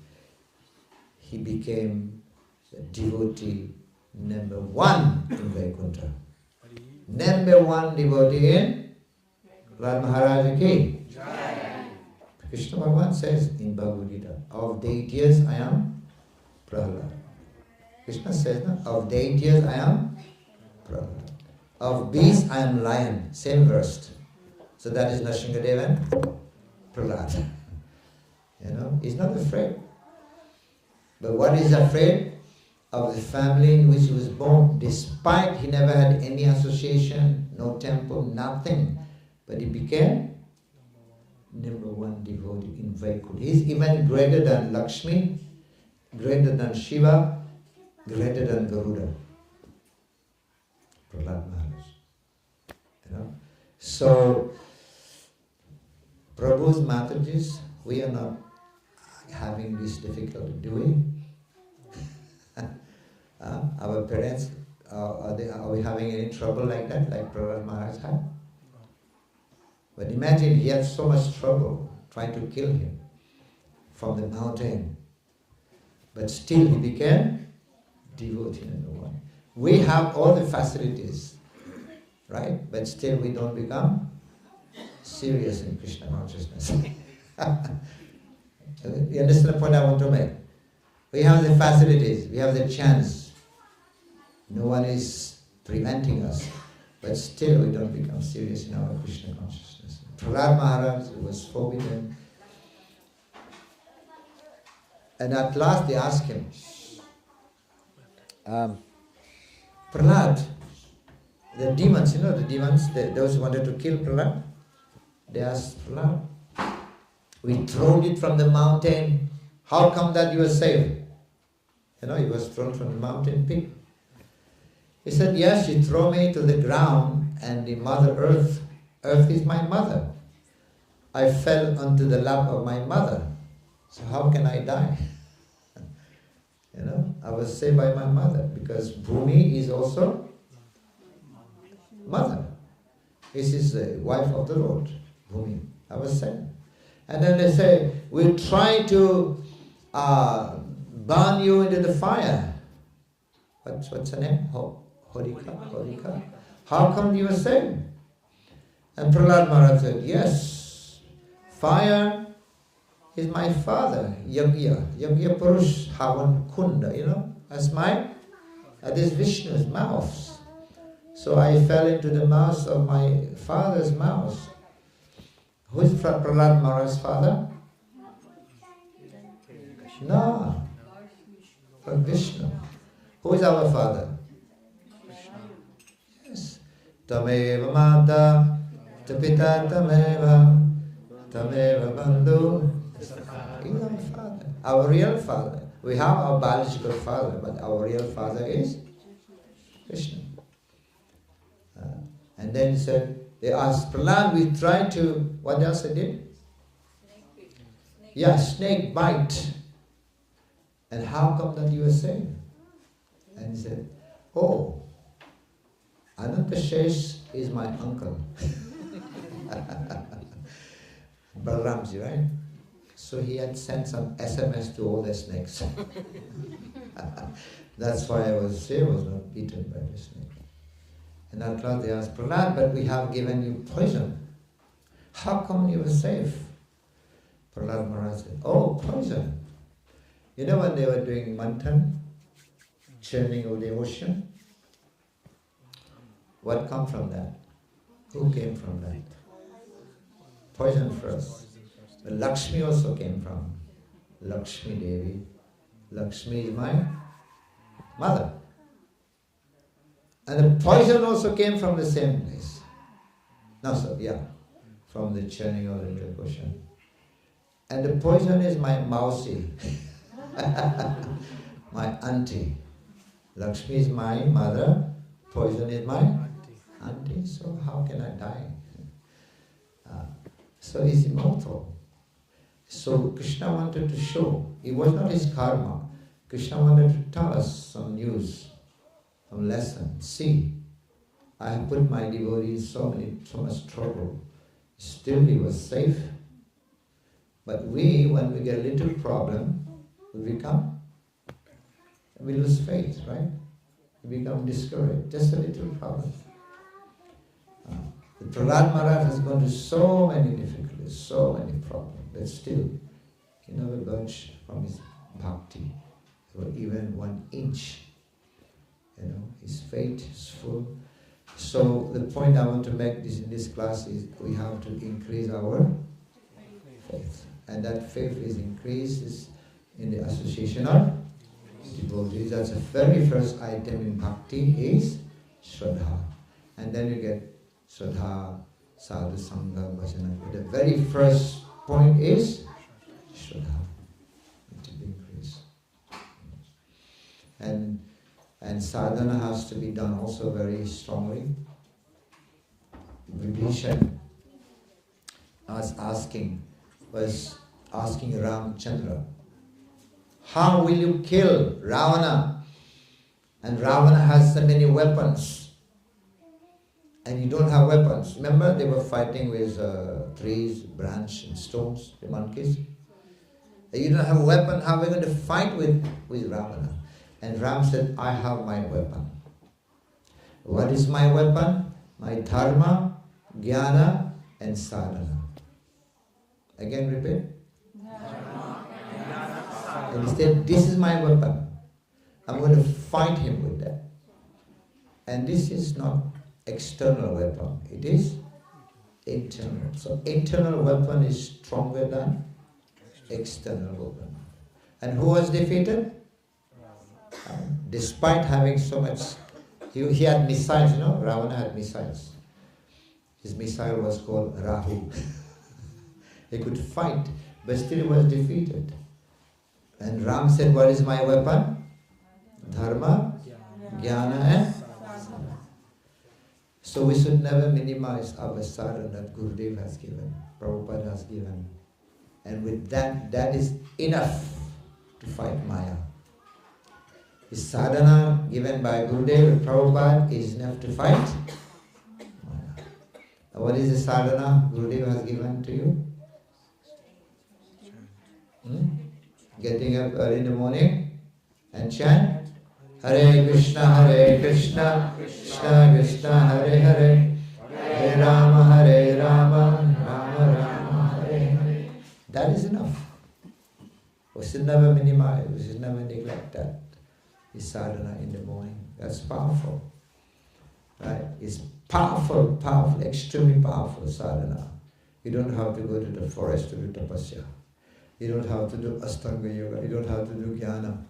A: he became the devotee number one in Vaikuntha. Number one devotee in Prahlad Maharaj ki. Krishna Bhagavan says in Bhagavad Gita, of deities I am Prahlad. Krishna says, no? Of deities I am Prahlad. Of beasts I am lion. Same verse. So that is Nrsimhadev and Prahlad. He's not afraid. But what is afraid? Of the family in which he was born, despite he never had any association, no temple, nothing. But he became number one devotee in Vaikuntha. He is even greater than Lakshmi, greater than Shiva, greater than Garuda. Prahlad Maharaj. So, Prabhu's Matajis, we are not having this difficulty, do we? Our parents, are we having any trouble like that, like Prahlad Maharaj had? But imagine he had so much trouble trying to kill him from the mountain. But still he became devotee number one. We have all the facilities, right? But still we don't become serious in Krishna consciousness. You understand the point I want to make? We have the facilities, we have the chance. No one is preventing us. But still we don't become serious in our Krishna consciousness. Prahlad Maharaj was forbidden. And at last they asked him, Prahlad, the demons, those who wanted to kill Prahlad, they asked Prahlad, we thrown it from the mountain, how come that you were saved? He was thrown from the mountain peak. He said, yes, she threw me to the ground and the Mother Earth is my mother. I fell onto the lap of my mother. So how can I die? I was saved by my mother because Bhumi is also mother. This is the wife of the Lord, Bhumi. I was saved. And then they say, we'll try to burn you into the fire. What's her name? Horika. How come you were saved? And Prahlad Maharaj said, yes, fire is my father, Yagya Purush Havan Kunda, that is Vishnu's mouth. So I fell into the mouth of my father's mouth. Who is Prahlad Maharaj's father? No, from Vishnu. Who is our father? Yes. Tameva Mata, Tapita Tameva, Tameva Bandhu. He's our father, our real father. We have our biological father, but our real father is Krishna. And then he said, they asked, Prahlad, we tried to, what else I did? Yeah, snake bite. And how come that you were saved? And he said, oh, Anantashesh is my uncle. Balramji, right? So he had sent some SMS to all the snakes. That's why I was not beaten by the snake. And at last they asked, Prahlad, but we have given you poison. How come you were safe? Prahlad Maharaj said, oh, poison. You know when they were doing manthan, churning of the ocean? What come from that? Who came from that? Poison first. But Lakshmi also came from Lakshmi Devi. Lakshmi is my mother. And the poison also came from the same place. No, sir, yeah. From the churning of the milk ocean. And the poison is my Mawson. My auntie. Lakshmi is my mother. Poison is my auntie. So how can I die? So he's immortal. So Krishna wanted to show, it was not his karma. Krishna wanted to tell us some news, some lesson. See, I have put my devotees so much trouble. Still he was safe. But we, when we get a little problem, we lose faith, right? We become discouraged. Just a little problem. The Prahlad Maharaj has gone through so many difficulties, so many problems, but still he never budged from his bhakti, or even 1 inch. His faith is full. So the point I want to make in this class is we have to increase our faith. And that faith is increased in the association of devotees. That's the very first item in bhakti is Shraddha. And then you get Shraddha, Sadhu Sangha, Bhajana. But the very first point is Shraddha. To be increased. And sadhana has to be done also very strongly. Vibhishan was asking Ramchandra, how will you kill Ravana? And Ravana has so many weapons. And you don't have weapons. Remember they were fighting with trees, branch and stones, the monkeys? You don't have a weapon, how are we going to fight with Ravana? And Ram said, I have my weapon. What is my weapon? My dharma, jnana and sadhana. Again repeat. And he said, this is my weapon. I'm going to fight him with that. And this is not external weapon. It is internal. So internal weapon is stronger than external weapon. And who was defeated? Despite having so much, he had missiles, Ravana had missiles. His missile was called Rahu. He could fight, but still he was defeated. And Ram said, what is my weapon? Dharma, jnana and sadhana. So we should never minimize our sadhana that Gurudev has given, Prabhupada has given. And with that is enough to fight Maya. The sadhana given by Gurudev and Prabhupada is enough to fight Maya. Now what is the sadhana Gurudev has given to you? Getting up early in the morning and chant Hare Krishna, Krishna Krishna, Hare Hare, Hare Rama, Rama Rama, Hare Hare. That is enough. We should never minimize, we should never neglect that. Is sadhana in the morning. That's powerful. Right? It's powerful, extremely powerful sadhana. You don't have to go to the forest to do tapasya. You don't have to do Ashtanga yoga. You don't have to do jnana.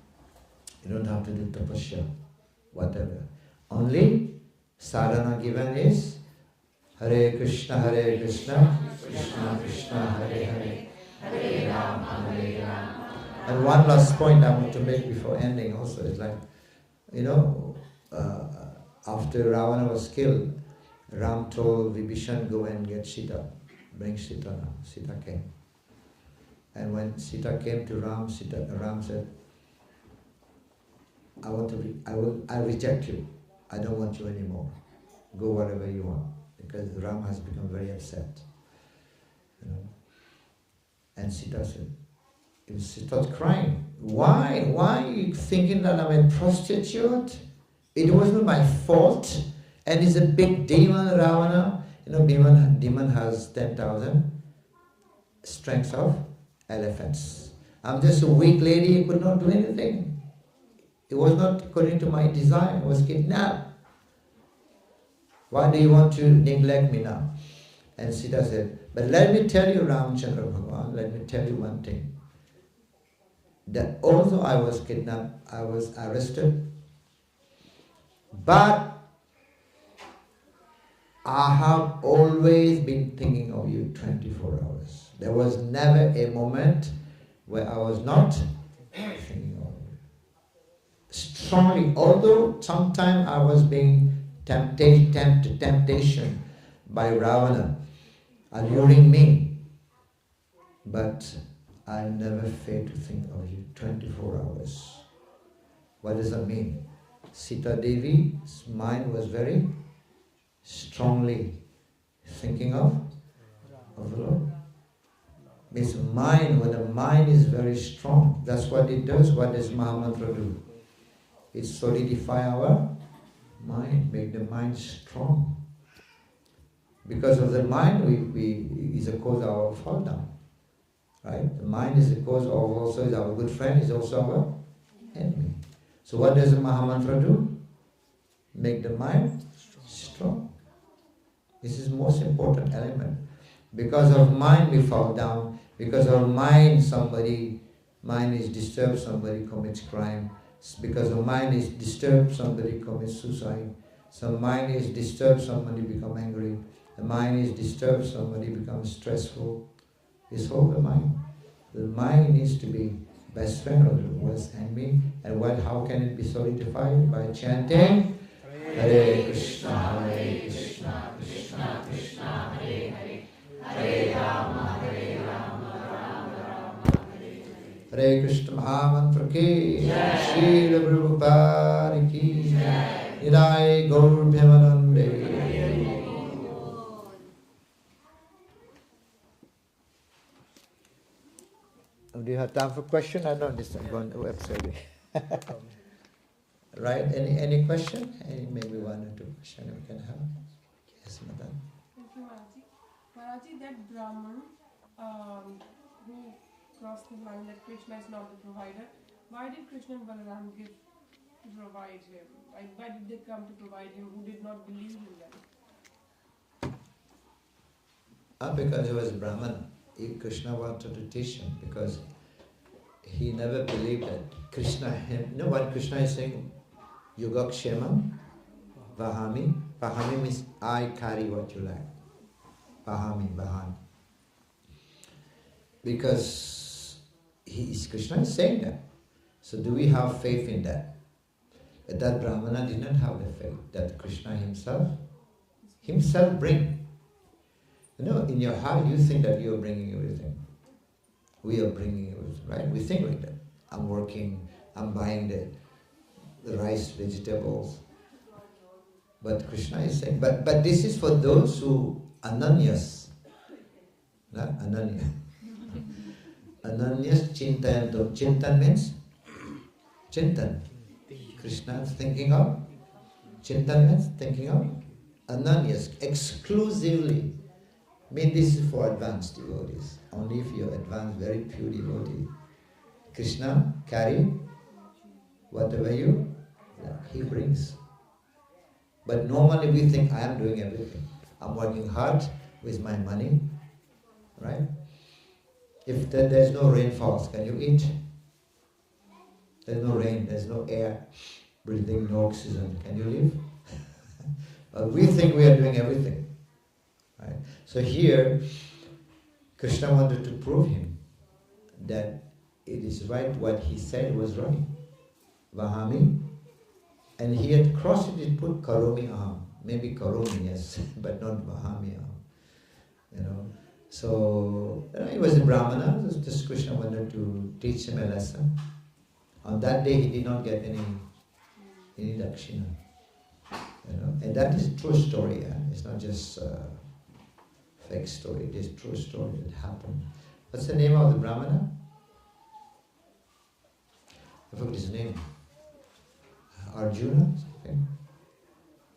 A: You don't have to do tapasya. Whatever. Only sadhana given is Hare Krishna, Krishna Krishna, Hare Hare, Hare Rama, Hare Rama. And one last point I want to make before ending also is like, after Ravana was killed, Ram told Vibhishan, go and get Sita. Bring Sita now. Sita came. And when Sita came to Ram, Ram said, I reject you. I don't want you anymore. Go wherever you want. Because Ram has become very upset. You know. And Sita said, she started crying. Why? Why are you thinking that I'm a prostitute? It wasn't my fault. And he's a big demon, Ravana. You know, demon has 10,000 strength of elephants. I'm just a weak lady who could not do anything. It was not according to my design. I was kidnapped. Why do you want to neglect me now? And Sita said, but let me tell you, Ramchandra Bhagavan, let me tell you one thing. That although I was kidnapped, I was arrested, but I have always been thinking of you 24 hours. There was never a moment where I was not thinking of you. Strongly, although sometimes I was being temptation by Ravana, alluring me, but I never failed to think of you 24 hours. What does that mean? Sita Devi's mind was very strongly thinking of the Lord. Means mind, when the mind is very strong, that's what it does. What does Mahamantra do? It solidifies our mind, make the mind strong. Because of the mind, we is a cause of our fall down. Right? The mind is the cause of also is our good friend, is also our enemy. So what does the Mahamantra do? Make the mind strong. This is the most important element. Because of mind we fall down. Because of mind is disturbed, somebody commits crime. Because of mind is disturbed, somebody commits suicide. Some mind is disturbed, somebody becomes angry. The mind is disturbed, somebody becomes stressful. It's all the mind. The mind needs to be best friend of the worst enemy. And how can it be solidified? By chanting Hare Krishna, Krishna Krishna, Hare Hare, Hare Rama, Rama Rama, Hare Krishna Mahamantra ki, Srila Prabhupada ki, Nidai Gaur Bhyamanande. Do you have time for question? I don't understand. Go on the website. Right? Any question? Maybe one or two questions we can have. Yes, madam.
D: Thank you, Maharaji. Maharaji, that Brahman who crossed the line that Krishna is not the provider, why did Krishna and Balaram give to provide him? Why did they come to provide him who did not believe in them?
A: Because he was Brahman. Krishna wanted to teach him because he never believed that Krishna, you know what Krishna is saying? Yogakshemam Vahami. Vahami means I carry what you lack. Vahami. Because Krishna is saying that. So do we have faith in that? That Brahmana did not have the faith that Krishna himself bring. You know, in your heart you think that you are bringing everything. We are bringing everything, right? We think like that. I'm working, I'm buying the rice, vegetables. But Krishna is saying, but this is for those who ananyas. Not ananya. Ananyas chintayanto. Chintan means chintan. Krishna is thinking of. Chintan means thinking of. Ananyas, exclusively. I mean, this is for advanced devotees. Only if you're advanced, very pure devotee. Krishna carry whatever he brings. But normally we think, I am doing everything. I'm working hard with my money, right? If there's no rainfalls, can you eat? There's no rain, there's no air, breathing, no oxygen. Can you live? But we think we are doing everything. Right? So here, Krishna wanted to prove him that it is right, what he said was right. Vahami, And he had crossed it, he put Karomi Aham. Maybe Karomi, yes, but not Vahami Aham. So he was a Brahmana, just Krishna wanted to teach him a lesson. On that day he did not get any dakshina. And that is true story. It's not just a fake story. It is true story that happened. What's the name of the Brahmana? I forgot his name. Arjuna? Something?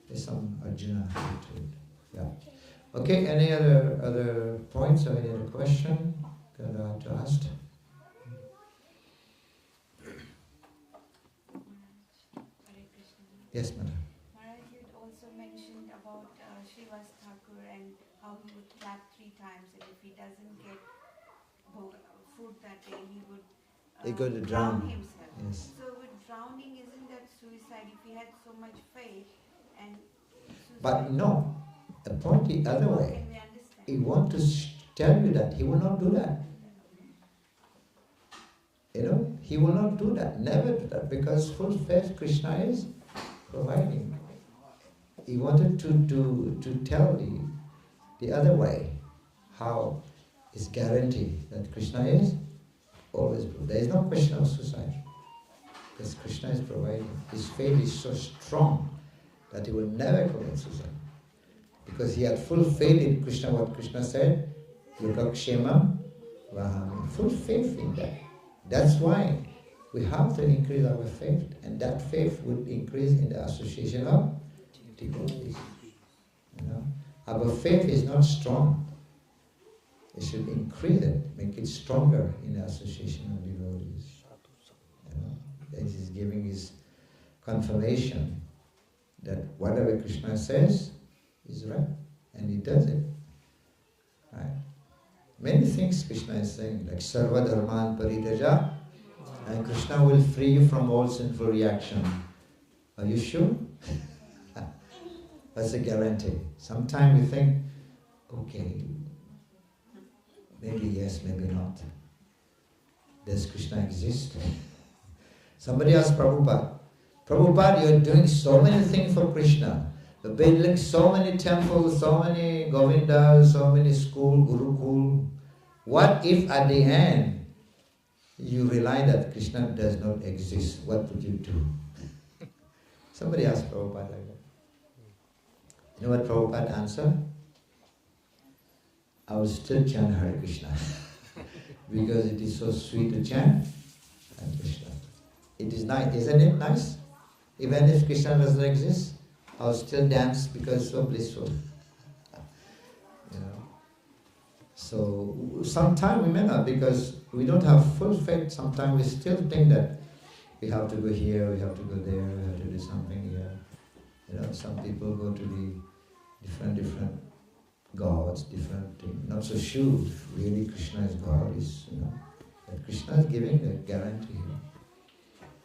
A: There's some Arjuna to it. Yeah. Okay, any other points or any other question to ask? Yes, madam.
E: Maharaj, you also mentioned about Srivas Thakur and how he would clap 3 times, and if he doesn't get food that day, he would
A: He got to drown
E: himself.
A: Yes.
E: So with drowning, isn't that suicide if he had so much faith and suicide?
A: But no, the point is the other
E: How
A: way.
E: can we understand?
A: He wants to tell you that he will not do that. He will not do that, never do that, because full faith Krishna is providing. He wanted to tell the other way, how it's guaranteed that Krishna is always. There is no question of suicide, because Krishna is providing. His faith is so strong that he will never commit suicide, because he had full faith in Krishna. What Krishna said, Lokakshema Vahami. Full faith in that. That's why we have to increase our faith, and that faith would increase in the association of devotees. Our faith is not strong. It should increase it, make it stronger in the association of devotees. This is giving his confirmation that whatever Krishna says is right, and he does it. Right? Many things Krishna is saying, like Sarva Dharman Paritaja, and Krishna will free you from all sinful reaction. Are you sure? That's a guarantee. Sometimes we think, okay, maybe yes, maybe not. Does Krishna exist? Somebody asked Prabhupada, Prabhupada, you're doing so many things for Krishna. You're building so many temples, so many Govindas, so many schools, Gurukul. What if at the end you realize that Krishna does not exist? What would you do? Somebody asked Prabhupada like that. You know what Prabhupada answered? I will still chant Hare Krishna because it is so sweet to chant Hare Krishna. It is nice, isn't it nice? Even if Krishna doesn't exist, I will still dance because it's so blissful. So sometimes we may not, because we don't have full faith. Sometimes we still think that we have to go here, we have to go there, we have to do something here. Some people go to the different gods, different things. Not so sure if really Krishna is God. But Krishna is giving the guarantee here.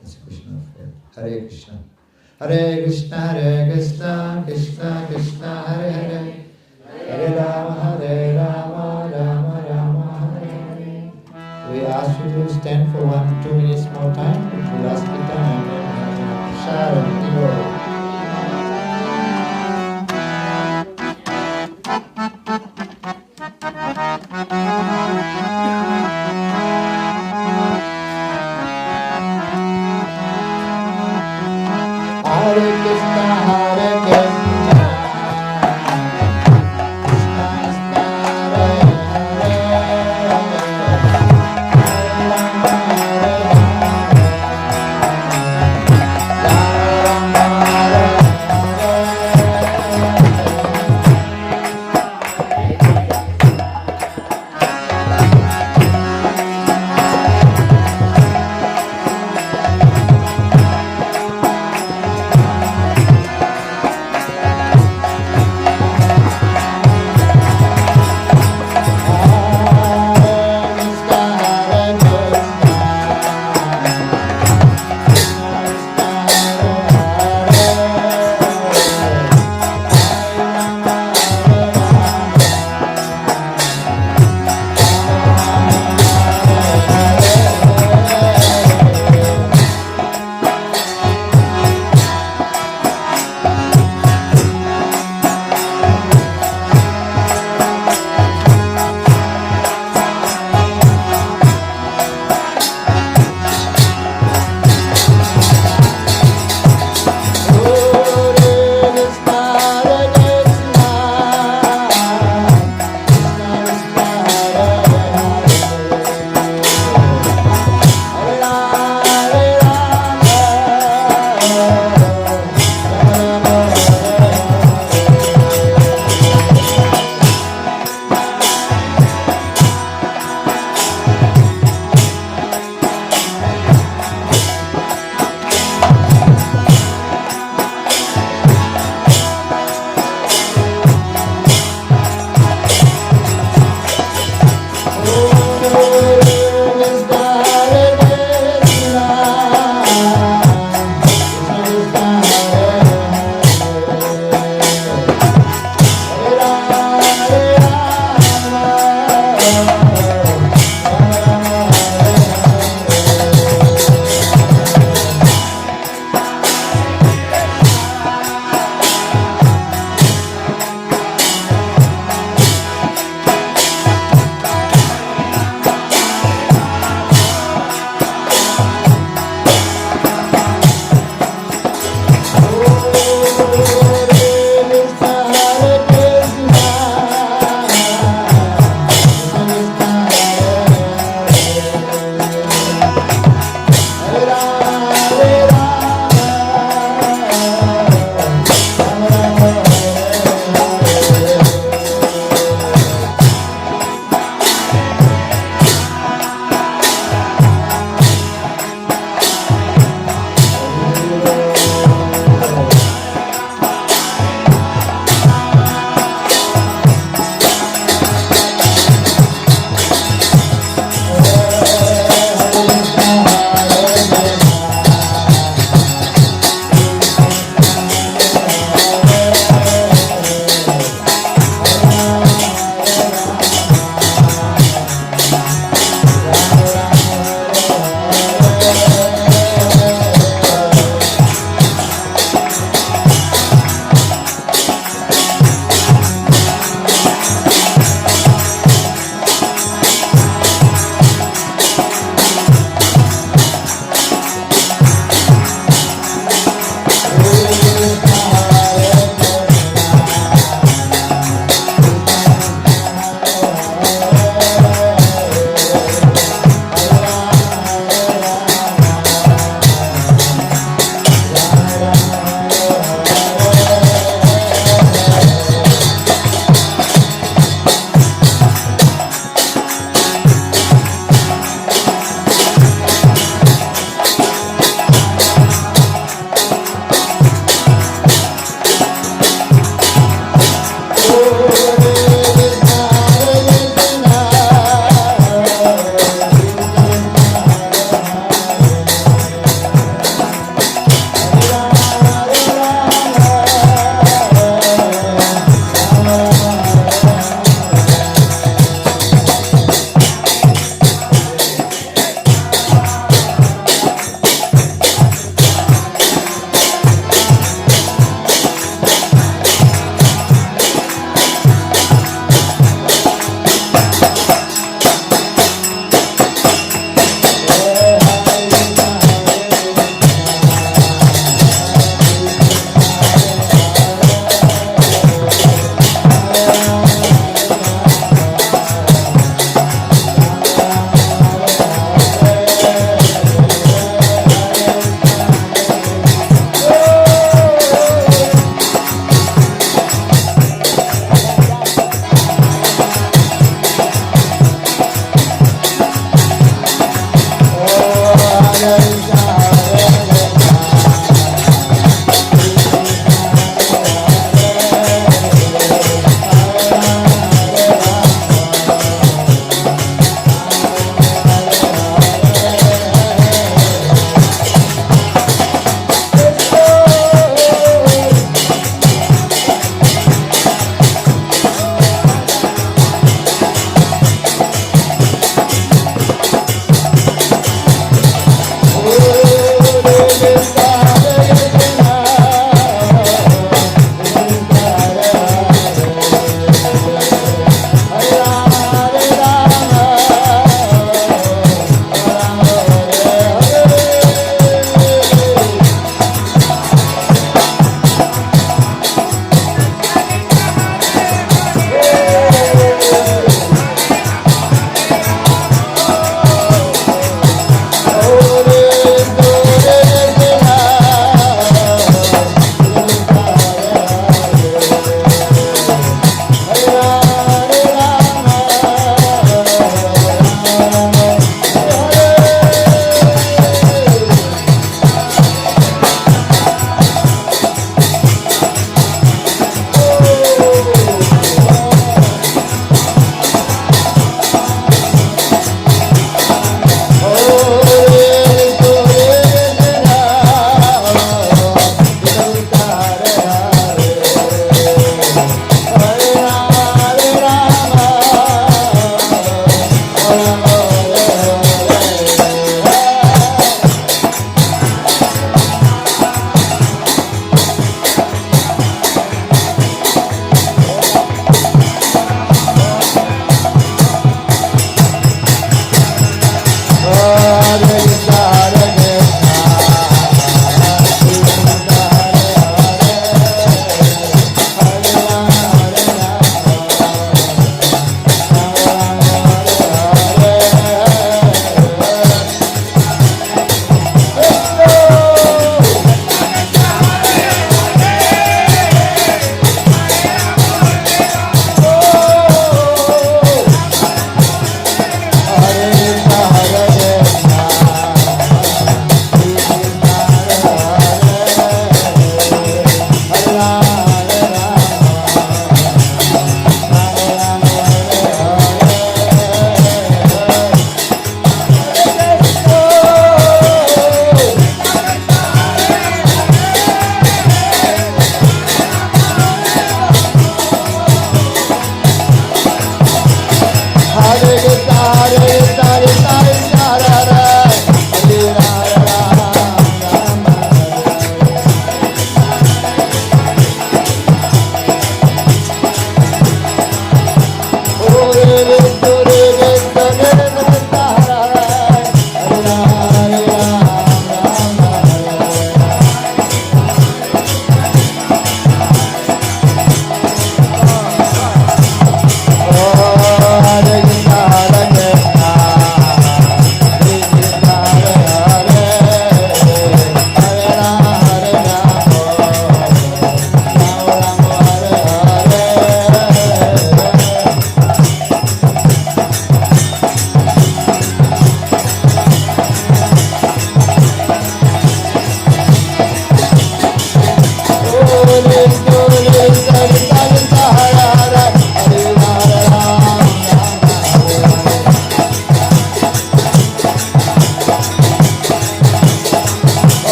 A: That's a question of faith. Hare Krishna. Hare Krishna, Hare Krishna, Krishna Krishna, Hare Hare. Hare Rama, Rama Rama, Hare Hare. We ask you to stand for 1-2 minutes more time. We last Kirtan and Sharon. Hare Krishna, Hare Krishna. Hare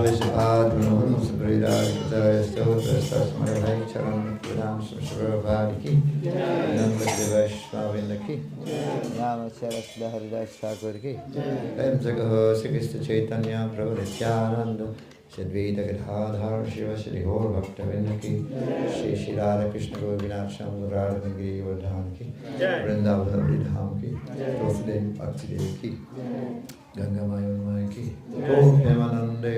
A: Vishpadman Sugridaya Stotra Smaravai Charan Pradam Shabhavadiki Nanda Devashmavindaki Nama Charasla Haridas Thakurki Em Jagaho Sikista Chaitanya Prabhu Nityananda Shadvita Gadhadhar Shiva Shri Gaur Bhakta Vindaki Shri Shri Radha Krishna Govinath Sham Radha Giri Vardhan Ki Vrindavan Dham Ki Tosde Bhakti Dev Ki Ganga Mayur Ki Om Hemanande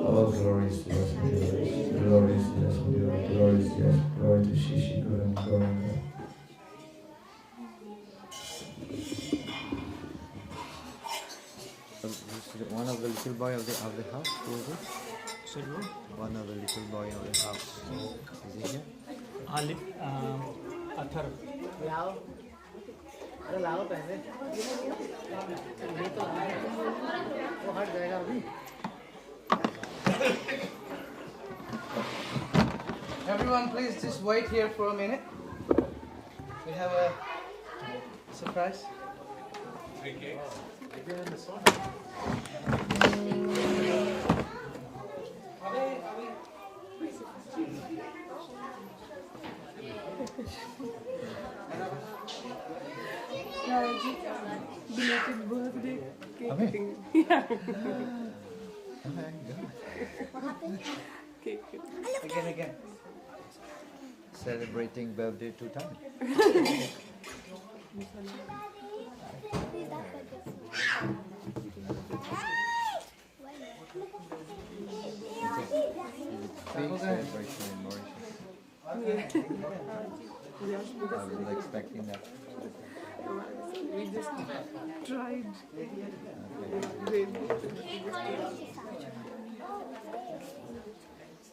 A: all glories to us, glories to us, glories to us, glory to Shri Shri Guru Gauranga. One of the little boy of the house, who is it? One of the little boy of the house. Is he here?
C: Athar.
B: लाओ पैसे ये तो वो हट जाएगा अभी Everyone, please just wait here for a minute. We have a surprise. Okay.
D: Belated birthday cake. Cake.
B: Again.
A: Celebrating birthday 2 times. Big celebration in Mauritius. I was expecting that.
D: We just tried.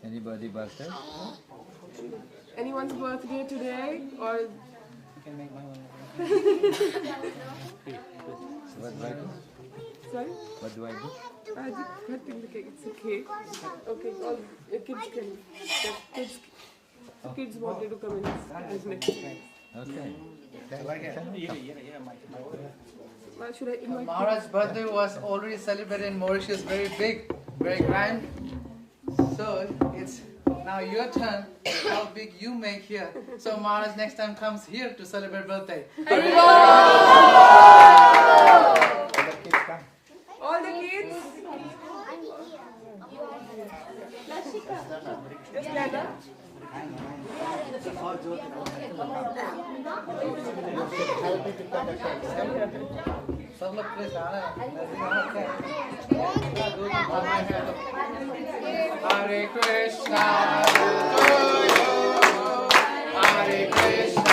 A: Anybody birthday?
D: Anyone's birthday today or
B: You can make my one.
A: So what do I do?
D: sorry?
A: What do I do?
D: I just cutting the cake. It's a cake. Okay, all the kids can. Kids wanted to come in as next.
A: Okay.
D: Why should I invite?
B: Maharaj's birthday was already celebrated in Mauritius, very big, very grand. So it's now your turn. How big you make here. So Maharaj next time comes here to celebrate birthday.
D: All the kids. Just stand up.
B: सब लोग please आना Hare Krishna, Hare Krishna.